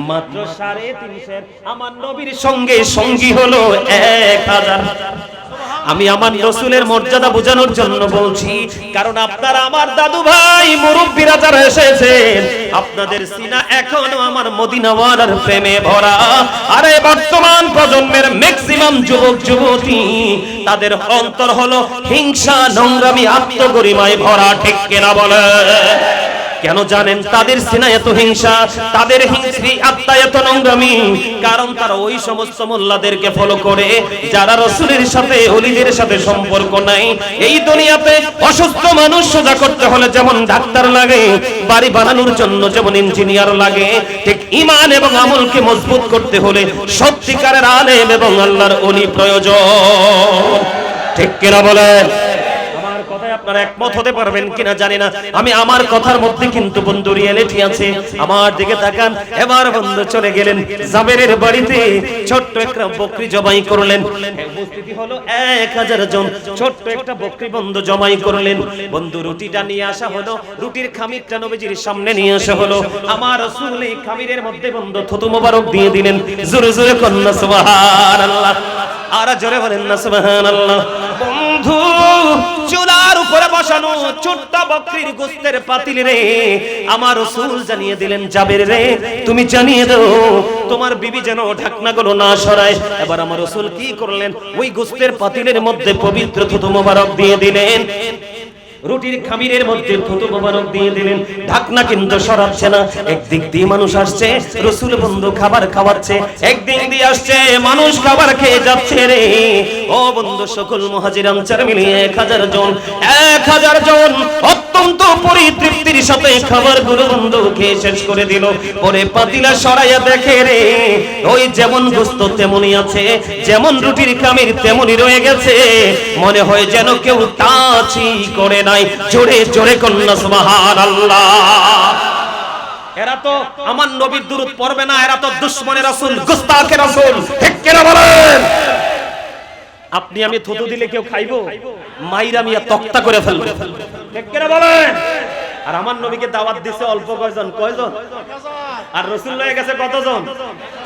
মাত্র 350। আমার নবীর সঙ্গে সঙ্গী হলো 1000। আমি আমার রাসূলের মর্যাদা বোঝানোর জন্য বলছি, কারণ আপনারা আমার দাদু ভাই মুরব্বিরা যারা এসেছেন, আপনাদের সিনা এখনো আমার মদিনাওয়ালার প্রেমে ভরা। আরে বর্তমান প্রজন্মের ম্যাক্সিমাম যুবক যুবতী, তাদের অন্তর হলো হিংসা, নোংরামি, আত্মগরিমায় ভরা, ঠিক কিনা বলে? কেন জানেন তাদের সিনা এত হিংসা, তাদের হিংস্রি আত্মা এত নোংরামি? কারণ তারা ওই সমস্ত মোল্লাদেরকে ফলো করে যারা রাসূলের সাথে ওলিদের সাথে সম্পর্ক নাই। এই দুনিয়াতে অসুস্থ মানুষ সোজা করতে হলে যেমন ডাক্তার লাগে, বাড়ি বানানোর জন্য যেমন ইঞ্জিনিয়ার লাগে, ঠিক ঈমান এবং আমলকে মজবুত করতে হলে সত্যিকারের আলেম এবং আল্লাহর ওলি প্রয়োজন, ঠিক কিনা বলেন? আপনারা একমত হতে পারবেন কিনা জানি না, আমি আমার কথার মধ্যে কিন্তু বন্ধু রিয়েলিটি আছে। আমার দিকে তাকান। এবার বন্ধু চলে গেলেন জাবেরের বাড়িতে, ছোট্ট একটা বকরি জবাই করলেন। উপস্থিতি হলো 1000 জন, ছোট্ট একটা বকরি বন্ধু জবাই করলেন। বন্ধু রুটিটা নিয়ে আসা হলো, রুটির খামিরটা নবীজির সামনে নিয়ে আসা হলো। আমার রাসূল এই খামিরের মধ্যে বন্ধু থুতু মোবারক দিয়ে দিলেন। জোরে জোরে কন্যা সুবহানাল্লাহ, আর জোরে বলেন না সুবহানাল্লাহ। বন্ধু চুলার উপরে বসানো ছোট্ট বকরির গোশতের পাতিল রে আমার রাসূল জানিয়ে দিলেন, জাবের রে তুমি জানিয়ে দাও তোমার বিবি যেন ঢাকনাগুলো না সরায়। এবার আমার রাসূল কি করলেন, ওই গোশতের পাতিলের মধ্যে পবিত্র থুতু মোবারক দিয়ে দিলেন, রুটির খামিরের মধ্যে থুতু মোবারক দিয়ে দিলেন। ঢাকনা কিন্তু সরাচ্ছে না। একদিক দিয়ে মানুষ আসছে, রাসূল বন্ধু খাবার খাওয়াচ্ছে, একদিক দিয়ে আসছে মানুষ খাবার খেয়ে যাচ্ছে রে। ও বন্ধু সকল মুহাজির আনসার মিলিয়ে 1000 জন, 1000 জন অত্যন্ত পরিতৃপ্তির সাথে খাবারগুলো বন্ধু খেয়ে শেষ করে দিল। পরে পাতিলা সরাইয়া দেখে রে, ওই যেমন গোশত তেমনই আছে, যেমন রুটির খামির তেমনই রয়ে গেছে, মনে হয় যেন কেউ টাচই করে নাই। জোরে জোরে কন্যা সুবহানাল্লাহ। এরা তো আমার নবীর দুরূদ পড়বে না, এরা তো দুশমনের রাসূল, গুস্তাখের রাসূল, ঠিক কিনা বলেন? আপনি আমি থুতু দিলে কেউ খাইবো? মাইরা মিয়া তক্তা করে ফেলবে, ঠিক কিনা বলেন? আর আমার নবীকে দাওয়াত দিছে অল্প কয়জন, কয়জন? আর রাসূল লয়ে গেছে কতজন?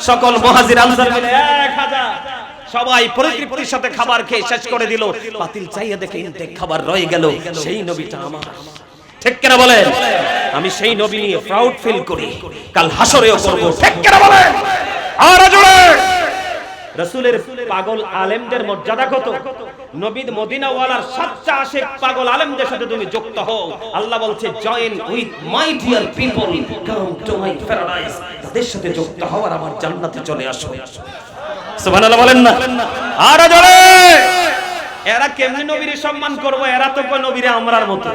সকল মুহাজির আনসার মিলে 1000। সবাই পরিতৃপ্তির সাথে খাবার খেয়ে শেষ করে দিল। পাতিল চাইয়া দেখে ইনটেক খাবার রয়ে গেল। সেই নবীটা আমার, ঠিক কিনা বলেন? আমি সেই নবী নিয়ে প্রাউড ফিল করি, কাল হাসরেও করব, ঠিক কিনা বলেন? আর জোরে রাসূলের পাগল আলেমদের মর্যাদা কত? নবীর মদিনাওয়ালার সাচ্চা আশিক পাগল আলেমদের সাথে তুমি যুক্ত হও। আল্লাহ বলছে join with my dear people, come to my paradise. তাদের সাথে যুক্ত হও আর আমার জান্নাতে চলে আসো। সুবহানাল্লাহ বলেন না? আর জোরে। এরা কেমনে নবীর সম্মান করবে? এরা তো কয় নবীরে আমরার মতো।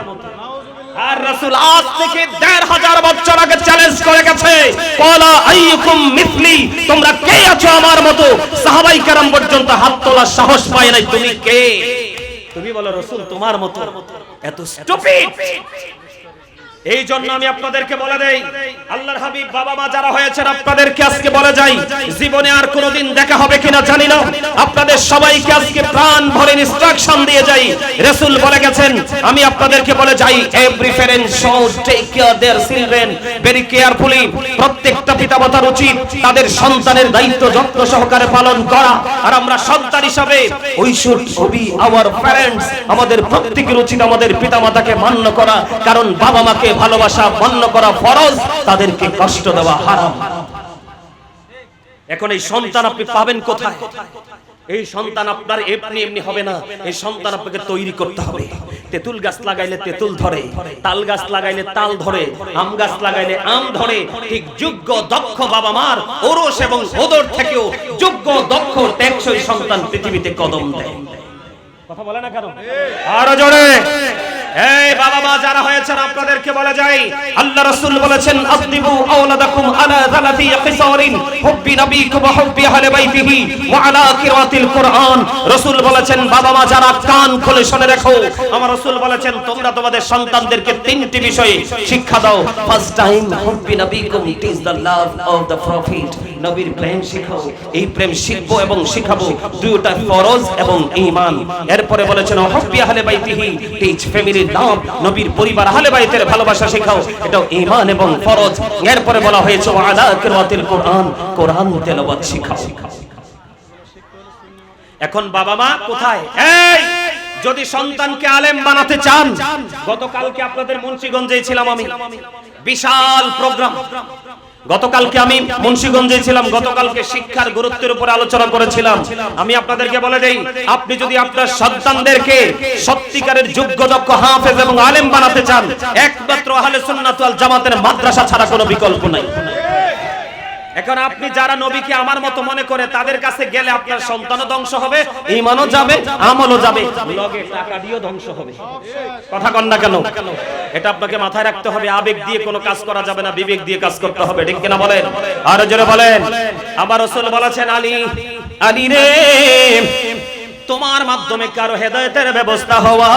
আর রাসূল আজ থেকে 1500 বছর আগে চ্যালেঞ্জ করে গেছে, ক্বালা আইয়ুকুম মিসলি, তোমরা কে আছো আমার মতো? সাহাবায়ে কেরাম পর্যন্ত হাত তোলার সাহস পায় নাই। তুমি কে? তুমি বলো রাসূল তোমার মতো। এত স্টুপিড। এই জন্য আমি আপনাদেরকে বলে দেই, আল্লাহর হাবিব বাবা মা যারা হয়েছেন আপনাদেরকে আজকে বলে যাই, জীবনে আর কোনোদিন দেখা হবে কিনা জানি না, আপনাদের সবাইকে আজকে প্রাণ ভরে ইনস্ট্রাকশন দিয়ে যাই। রাসূল বলে গেছেন, আমি আপনাদেরকে বলে যাই, every parent should take care their children very carefully. প্রত্যেকটা পিতামাতার উচিত তাদের সন্তানের দায়িত্ব যত্ন সহকারে পালন করা। আর আমরা সন্তান হিসাবে we should be our parents, আমাদের প্রত্যেকের উচিত আমাদের পিতামাতাকে মান্য করা, কারণ বাবা মাকে ভালোবাসা মান্য করা ফরজ, তাদেরকে কষ্ট দেওয়া হারাম। এখন এই সন্তান আপনি পাবেন কোথায়? এই সন্তান আপনার এমনি এমনি হবে না। এই সন্তান আপনাকে তৈরি করতে হবে। তেঁতুল গাছ লাগাইলে তেঁতুল ধরে, তাল গাছ লাগাইলে তাল ধরে, আম গাছ লাগাইলে আম ধরে। ঠিক যোগ্য দক্ষ বাবা মার ওরস এবং ওদর থেকেও যোগ্য দক্ষ টেকসই সন্তান পৃথিবীতে কদম দেয়। কথা বলে না কেন? আরো জোরে। এই বাবা মা যারা হয়েছেন আপনাদেরকে বলা যায়, আল্লাহ রাসূল বলেছেন আদিবু আওলাদাকুম আলা যালাতি খিসারিন হুব্বি নবিকুম ওয়া হুব্বি আহলে বাইতিহি ওয়া আলা কিরাতিল কুরআন। রাসূল বলেছেন বাবা মা যারা কান খুলে শুনে রাখো, আমার রাসূল বলেছেন তোমরা তোমাদের সন্তানদেরকে তিনটি বিষয়ে শিক্ষা দাও। ফার্স্ট টাইম হুব্বি নবিকুম, it is the love of the prophet. নবীর প্রেম শিখাও, এই প্রেম শিখবো এবং শিখাবো, দুইটা ফরজ এবং ঈমান। এরপরে বলেছেন হুব্বি আহলে বাইতিহি, টিচ ফ্যামিলি লাভ, নবীর পরিবার আহলে বাইতের ভালোবাসা শেখাও, এটাও ঈমান এবং ফরজ। এরপরে বলা হয়েছে ওয়া আলা কিরাতিল কুরআন, কোরআন তেলাওয়াত শেখাও। এখন বাবা মা কোথায়? এই যদি সন্তানকে আলেম বানাতে চান, গতকালকে আপনাদের মুন্সিগঞ্জে ছিলাম আমি, বিশাল প্রোগ্রাম। গতকালকে আমি মুন্সিগঞ্জে ছিলাম, গতকালকে শিক্ষার গুরুত্বের উপর আলোচনা করেছিলাম। আমি আপনাদেরকে বলে দেই, আপনি যদি আপনার সন্তানদেরকে সত্যিকারের যোগ্য দক্ষ হাফেজ এবং আলেম বানাতে চান, একমাত্র আহলে সুন্নাত ওয়াল জামাতের মাদ্রাসা ছাড়া কোনো বিকল্প নাই। এখন আপনি যারা নবীকে আমার মতো মনে করে তাদের কাছে গেলে আপনার সন্তানও ধ্বংস হবে, ঈমানও যাবে, আমলও যাবে, লগে টাকা দিয়েও ধ্বংস হবে। কথা কন না কেন? এটা আপনাকে মাথায় রাখতে হবে। আবেগ দিয়ে কোনো কাজ করা যাবে না, বিবেক দিয়ে কাজ করতে হবে। ঠিক কিনা বলেন? আরো জোরে বলেন। আমার রাসূল বলেছেন আলী, আলী রে, তোমার মাধ্যমে কারো হেদায়েতের ব্যবস্থা হওয়া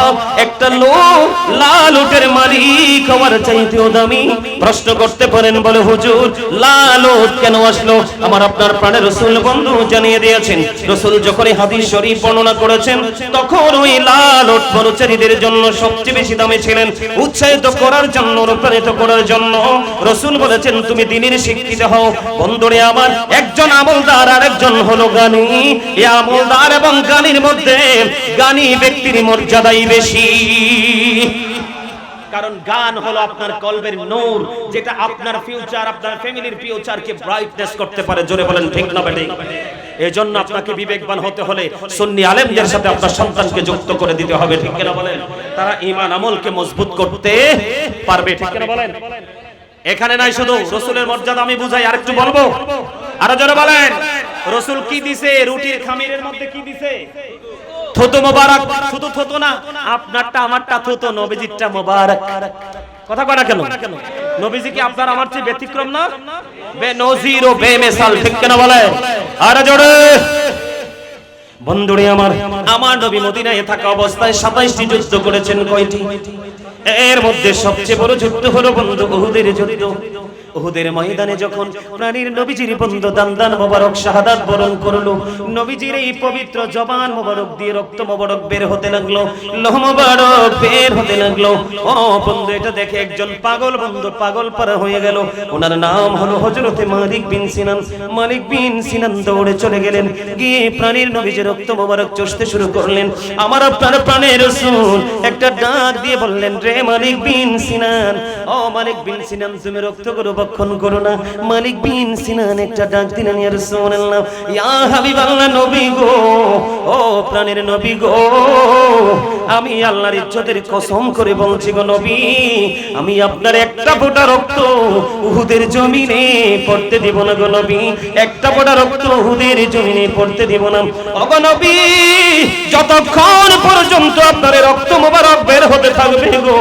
একটা লোক লাল উটের মালিক হওয়ার চাইতেও দামি। প্রশ্ন করতে পারেন, বলে হুজুর লাল উট কেন আসলো? আমার আপনার প্রাণের রাসূল বন্ধু জানিয়ে দিয়েছেন। রাসূল যখন এই হাদিস শরীফ বর্ণনা করেছেন, তখন ওই লাল উট পরচারীদের জন্য সবচেয়ে বেশি দামি ছিলেন, উৎসাহিত করার জন্য, অনুপ্রাণিত করার জন্য। রাসূল বলেছেন তুমি দ্বীনের শিক্ষিত হও। বন্ধুরে আমার, একজন আমলদার আর একজন হলো জ্ঞানী। এই আমলদার এবং জ্ঞানীর মধ্যে জ্ঞানী ব্যক্তির মর্যাদাই বেশি, কারণ গান হলো আপনার কলবের নূর, যেটা আপনার ফিউচার, আপনার ফ্যামিলির ফিউচারকে ব্রাইটনেস করতে পারে। জোরে বলেন ঠিক না বেঠিক? এজন্য আপনাকে বিবেকবান হতে হলে সুন্নি আলেমদের সাথে আপনার সন্তানকে যুক্ত করে দিতে হবে। ঠিক কিনা বলেন? তারা ঈমান আমলকে মজবুত করতে পারবে। ঠিক কিনা বলেন? এখানে নাই শুধু রাসূলের মর্যাদা আমি বুঝাই, আরেকটু বলবো। আরো জোরে বলেন। রাসূল কি দিছে? রুটির খামিরের মধ্যে কি দিছে? থুতু মোবারক। শুধু থুতু না, আপনারটা আমারটা থুতু, নবীজিরটা মোবারক। কথা কয় না কেন? নবীজি কি আপনার আমার চেয়ে ব্যতিক্রম না? বেনজির ও বেমিসাল। ঠিক কেন বলে? আরে জোরে। বন্ধুরে আমার, আমার নবী মদিনায় থাকা অবস্থায় 27টি যুদ্ধ করেছেন। কয়টি? এর মধ্যে সবচেয়ে বড় যুদ্ধ হলো বন্ধু উহুদের যুদ্ধ। উহুদের ময়দানে যখন প্রাণীর নবীজির বন্ধু দান্দান মোবারক শাহাদাত বরণ করলো, নবীজির এই পবিত্র জবান মোবারক দিয়ে রক্ত মোবারক বের হতে লাগলো, লোহ মোবারক বের হতে লাগলো। ও বন্ধু, এটা দেখে একজন পাগল বন্ধু পাগল পারা হয়ে গেল। ওনার নাম হলো হযরতে মালিক বিন সিনান। মালিক বিন সিনান দৌড়ে চলে গেলেন, গিয়ে প্রাণীর নবীজির রক্ত মোবারক চষতে শুরু করলেন। আমার আপনার প্রাণের রাসূল একটা ডাক দিয়ে বললেন, রে মালিক বিন সিনান, ও মালিক বিন সিনান, তুমি রক্তগুলো ভক্ষণ করো না। মালিক বিন সিনান একটা ডাক দিলেন, ইয়া রাসূলুল্লাহ, ইয়া হাবিবাল্লাহ, নবী গো, ও প্রাণের নবী গো, আমি আল্লাহর ইজ্জতের কসম করে বলছি গো নবী, আমি আপনার একটা ফোঁটা রক্ত উহুদের জমিনে পড়তে দিব না গো নবী, একটা ফোঁটা রক্ত উহুদের জমিনে পড়তে দিব না। ও গো নবী, যতক্ষণ পর্যন্ত আপনার রক্ত মোবারক বের হতে থাকবে গো,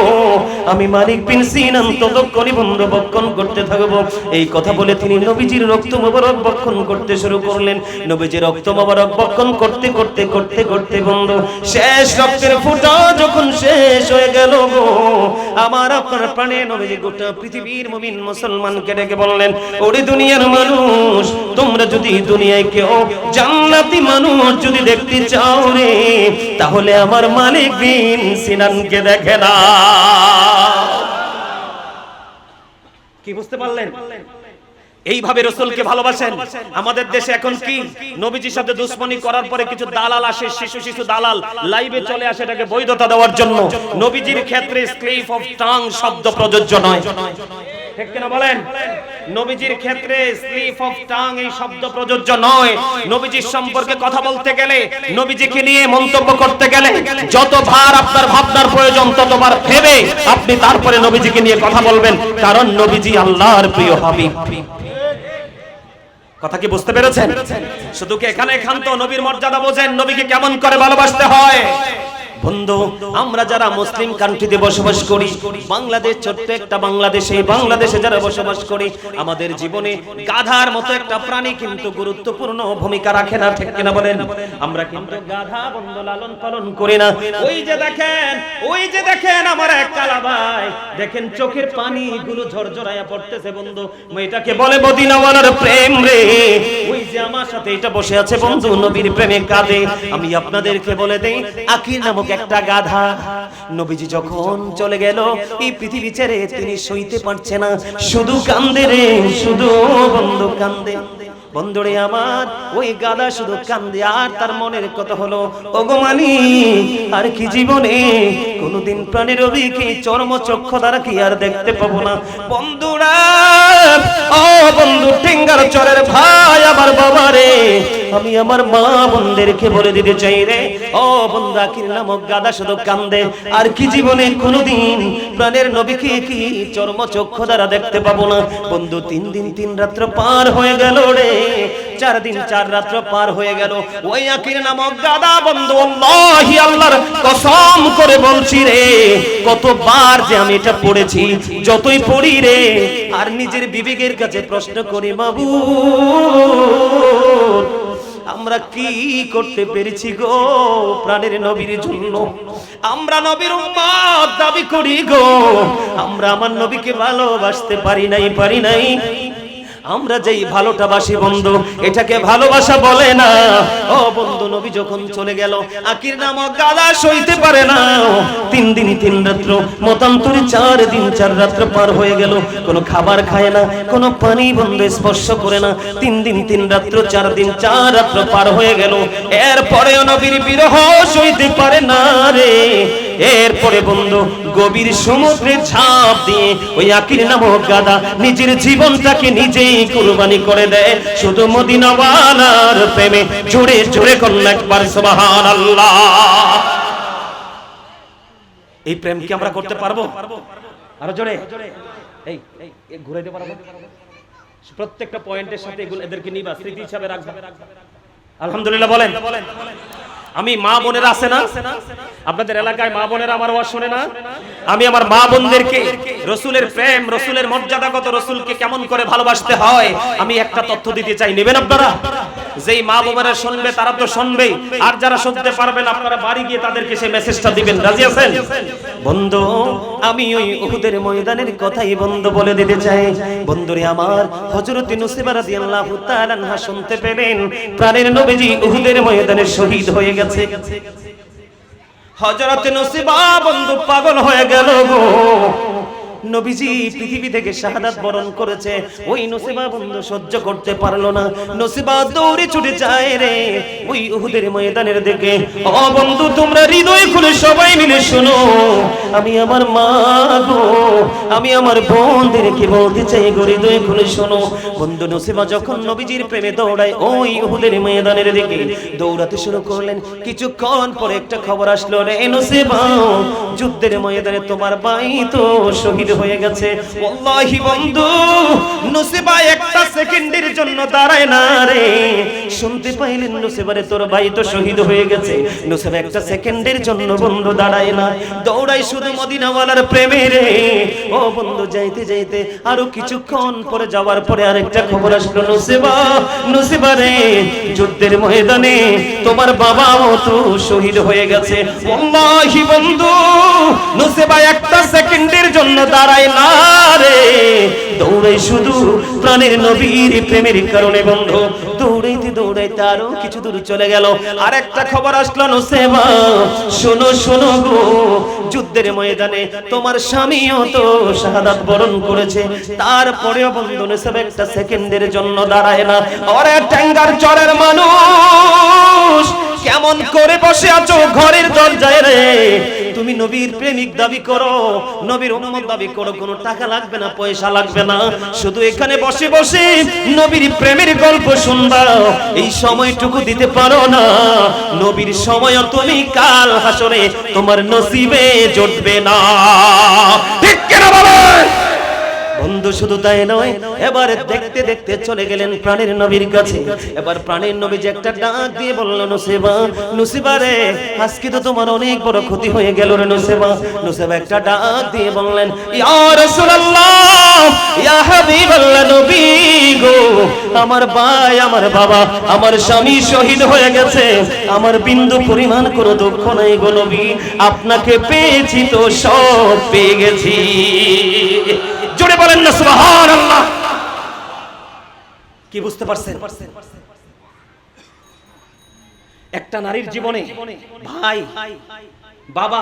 আমি মালিক বিন সিনান ততক্ষণই বন্ধু ভক্ষণ করতে থাকবো। এই কথা বলে তিনি নবীজির রক্ত মোবারক ভক্ষণ করতে শুরু করলেন। নবীজির রক্ত মোবারক ভক্ষণ করতে করতে করতে করতে বন্ধু শেষ রক্তের ফোঁটা যখন শেষ হয়ে গেল গো, আমার আপনার প্রাণে নবীজি গোটা পৃথিবীর মুমিন মুসলমানকে ডেকে বললেন, ওরে দুনিয়ার মানুষ, তোমরা যদি দুনিয়ায় কেউ জান্নাতি মানুষ যদি দেখতে চাও রে, তাহলে আমার মালিক বিন সিনানকে দেখে না। কি বুঝতে পারলেন? এইভাবে রাসূলকে ভালোবাসেন। আমাদের দেশে এখন কি, নবীজির সাথে দুশমনি করার পরে কিছু দালাল আসে, শিশু দালাল লাইভে চলে আসে এটাকে বৈধতা দেওয়ার জন্য। নবীজির ক্ষেত্রে স্লিপ অফ টাং শব্দ প্রযোজ্য নয়। ঠিক কিনা বলেন? নবীজির ক্ষেত্রে স্লিপ অফ টাং এই শব্দ প্রযোজ্য নয়। নবীজির সম্পর্কে কথা বলতে গেলে, নবীজিকে নিয়ে মন্তব্য করতে গেলে যতবার আপনার ভাবনার প্রয়োজন ততবার ভেবে আপনি তারপরে নবীজিকে নিয়ে কথা বলবেন, কারণ নবীজি আল্লাহর প্রিয় হাবিব। কথা কি বুঝতে পেরেছেন? শুধু কি এখানে ক্ষান্ত নবীর মর্যাদা বোঝেন, নবীকে কেমন করে ভালোবাসতে হয়? বন্ধু, আমরা যারা মুসলিম কান্ট্রিতে বসবাস করি, বাংলাদেশ ছোট্ট একটা বাংলাদেশে, বাংলাদেশে যারা বসবাস করি, আমাদের জীবনে গাধার মতো একটা প্রাণী কিন্তু গুরুত্বপূর্ণ ভূমিকা রাখে না, ঠিক কিনা বলেন? আমরা কিন্তু গাধা বন্ধু লালন পালন করি না। ওই যে দেখেন আমার এক কালা ভাই, দেখেন চোখের পানি গুলো ঝরঝরায়া পড়তেছে বন্ধু, এটাকে বলে মদিনাওয়ালার প্রেম রে। ওই যে আমার সাথে এটা বসে আছে বন্ধু, নবীর প্রেমে কাঁদে। আমি আপনাদেরকে বলে দেই, আকির নামক একটা গাধা, নবীজি যখন চলে গেল এই পৃথিবী ছেড়ে, তিনি সইতে পারছে না, শুধু কান্দে রে, শুধু বন্ধু কান্দে। বন্ধুরে আমার, ওই গাধা শুধু কান্দে আর তার মনের কথা হলো, ওগো মানি আর কি জীবনে কোনদিন প্রাণের রবিকে চর্মচক্ষু দ্বারা কি আর দেখতে পাবো না। বন্ধুরা, ও বন্ধু টেঙ্গার চরের ভাই আমার বাবা রে, আমি আমার মা বোনদেরকে বলে দিতে চাই রে, ও বন্ধু আকির নামক গাধা শুধু কান্দে আর কি জীবনে কোনদিন প্রাণের নবীকে কি চর্মচক্ষু দ্বারা দেখতে পাবো না। বন্ধু 3 দিন 3 রাত্র পার হয়ে গেল রে, 4 দিন 4 রাত্র পার হয়ে গেল। ওই আকির নামক গাধা বন্ধু, আল্লাহি আল্লাহর কসম করে বলছি রে, কতবার যে আমি এটা পড়েছি, যতই পড়ি রে আর নিজের বিবেকের কাছে প্রশ্ন করি, মাবুদ আমরা কি করতে পেরেছি গো প্রাণের নবীর জন্য? আমরা নবীর উম্মত দাবি করি গো, আমরা আমার নবীকে ভালোবাসতে পারি নাই। আমরা যেই ভালোটা বাসি বন্ধু, এটাকে ভালোবাসা বলে না। ও বন্ধু, নবী যখন চলে গেল, আকির নামক গাধা সইতে পারে না। 3 দিন 3 রাত্র, মতান্তরে 4 দিন 4 রাত্র পার হয়ে গেল, কোনো খাবার খায় না, কোনো পানি বন্ধু স্পর্শ করে না। 3 দিন 3 রাত্র, 4 দিন 4 রাত্র পার হয়ে গেল, এরপরেও নবীর বিরহ সইতে পারে না রে। এরপরে বন্ধু গভীর সমুদ্রে ঝাঁপ দিয়ে ওই আকির নামক গাধা নিজের জীবনটাকে নিজেই কুরবানি করে দেয় শুধু মদিনাওয়ালার প্রেমে। জোরে জোরে করুন একবার সুবহানাল্লাহ। এই প্রেম কি আমরা করতে পারবো? আরো জোরে, এই ঘুরাইতে পারবো? প্রত্যেকটা পয়েন্টের সাথে এগুলো এদেরকে নিবা, স্মৃতি হিসাবে রাখবা। আলহামদুলিল্লাহ বলেন। আমি মা বোনেরা আছে না আপনাদের এলাকায়, মা বোনেরা আমার ওয়াজ শুনে না? আমি আমার মা বোনদেরকে রাসূলের প্রেম, রাসূলের মর্যাদাগত, রাসূলকে কেমন করে ভালোবাসতে হয় আমি একটা তথ্য দিতে চাই, নেবেন আপনারা? যেই মা বোনেরা শুনবে তারা তো শুনবেই, আর যারা শুনতে পারবেন আপনারা বাড়ি গিয়ে তাদেরকে সেই মেসেজটা দিবেন। রাজি আছেন বন্ধু? আমি ওই উহুদের ময়দানের কথাই বন্ধু বলে দিতে চাই। বন্ধুরে আমার, হযরত নুসৈবা রাদিয়াল্লাহু তাআলা আনহা শুনতে পেলেন প্রাণের নবীজি উহুদের ময়দানে শহীদ হয়ে গেছে। হযরত নুসৈবা বন্ধু পাগল হয়ে গেল গো, নবীজি পৃথিবী থেকে শাহাদাত বরণ করেছে। ওই নুসৈবা বন্ধু সহ্য করতে পারলো না, নুসৈবা দৌড়ে ছুটে যায় রে ওই উহুদের ময়দানের দিকে। ও বন্ধু, তোমরা হৃদয় খুলে সবাই মিলে শোনো, আমি আমার মা গো, আমি আমার বোনদেরকে বলতে চাই গো, হৃদয় খুলে শোনো। বন্ধু নুসৈবা যখন নবীজির প্রেমে দৌড়ায় ওই উহুদের ময়দানের দিকে, দৌড়াতে শুরু করলেন। কিছুক্ষণ পরে একটা খবর আসলো, রে নুসৈবা যুদ্ধের ময়দানে তোমার ভাই তো শহীদ হয়ে গেছে। ওয়াল্লাহি বন্ধু, নুসৈবা একটা সেকেন্ডের জন্য দাঁড়ায় না রে। শুনতে পাইলেন নুসৈবারে তোর ভাই তো শহীদ হয়ে গেছে, নুসৈবা একটা সেকেন্ডের জন্য বন্ধু দাঁড়ায় না, দৌড়ায় শুধু মদিনাওয়ালার প্রেমে রে। ও বন্ধু, যাইতে যাইতে আরো কিছুক্ষণ পরে যাওয়ার পরে আরেকটা খবর আসলো, নুসৈবা রে যুদ্ধের ময়দানে তোমার বাবাও তো শহীদ হয়ে গেছে। ওয়াল্লাহি বন্ধু, নুসৈবা একটা সেকেন্ডের জন্য দাঁড়ায় না রে, দৌড়াই শুধু প্রাণের নবীর প্রেমের কারণে। বন্ধু দৌড়াইতে দৌড়াইতে আরো কিছু দূর চলে গেল, আর একটা খবর আসলো, নুসৈবা শোনো শোনো গো, যুদ্ধের ময়দানে তোমার স্বামীও তো শাহাদাত বরণ করেছে। তারপরেও বন্ধু নুসৈবা একটা সেকেন্ডের জন্য দাঁড়ায় না। ওরে টেঙ্গার চরের মানুষ, কেমন করে বসে আছো ঘরের দরজায় রে? তুমি নবীর প্রেমিক দাবি করো, নবীর উম্মত দাবি করো, কোনো টাকা লাগবে না, পয়সা লাগবে না, শুধু এখানে বসে বসে নবীর প্রেমের গল্প শুনবা, এই সময়টুকু দিতে পারো না? নবীর সময়ও তুমি কাল হাসরে তোমার নসিবে জুটবে না, ঠিক কিনা বলেন? বন্ধু শুধু তাই নয়, এবার দেখতে দেখতে চলে গেলেন প্রাণের নবীর কাছে। এবার প্রাণের নবী যে একটা ডাক দিয়ে বলল, নুসেবা, নুসেবা রে, আজকে তো তোমার অনেক বড় ক্ষতি হয়ে গেল রে নুসেবা। নুসেবা একটা ডাক দিয়ে বললেন, ইয়া রাসূলুল্লাহ, ইয়া হাবিবাল্লাহ, নবী গো, আমার ভাই, আমার বাবা, আমার স্বামী শহীদ হয়ে গেছে, আমার বিন্দু পরিমাণ কোনো দুঃখ নাই গো নবী, আপনাকে পেয়েছি তো সব পেয়ে গেছি। জোরে বলেন না সুবহানাল্লাহ। কি বুঝতে পারছেন? একটা নারীর জীবনে ভাই, বাবা,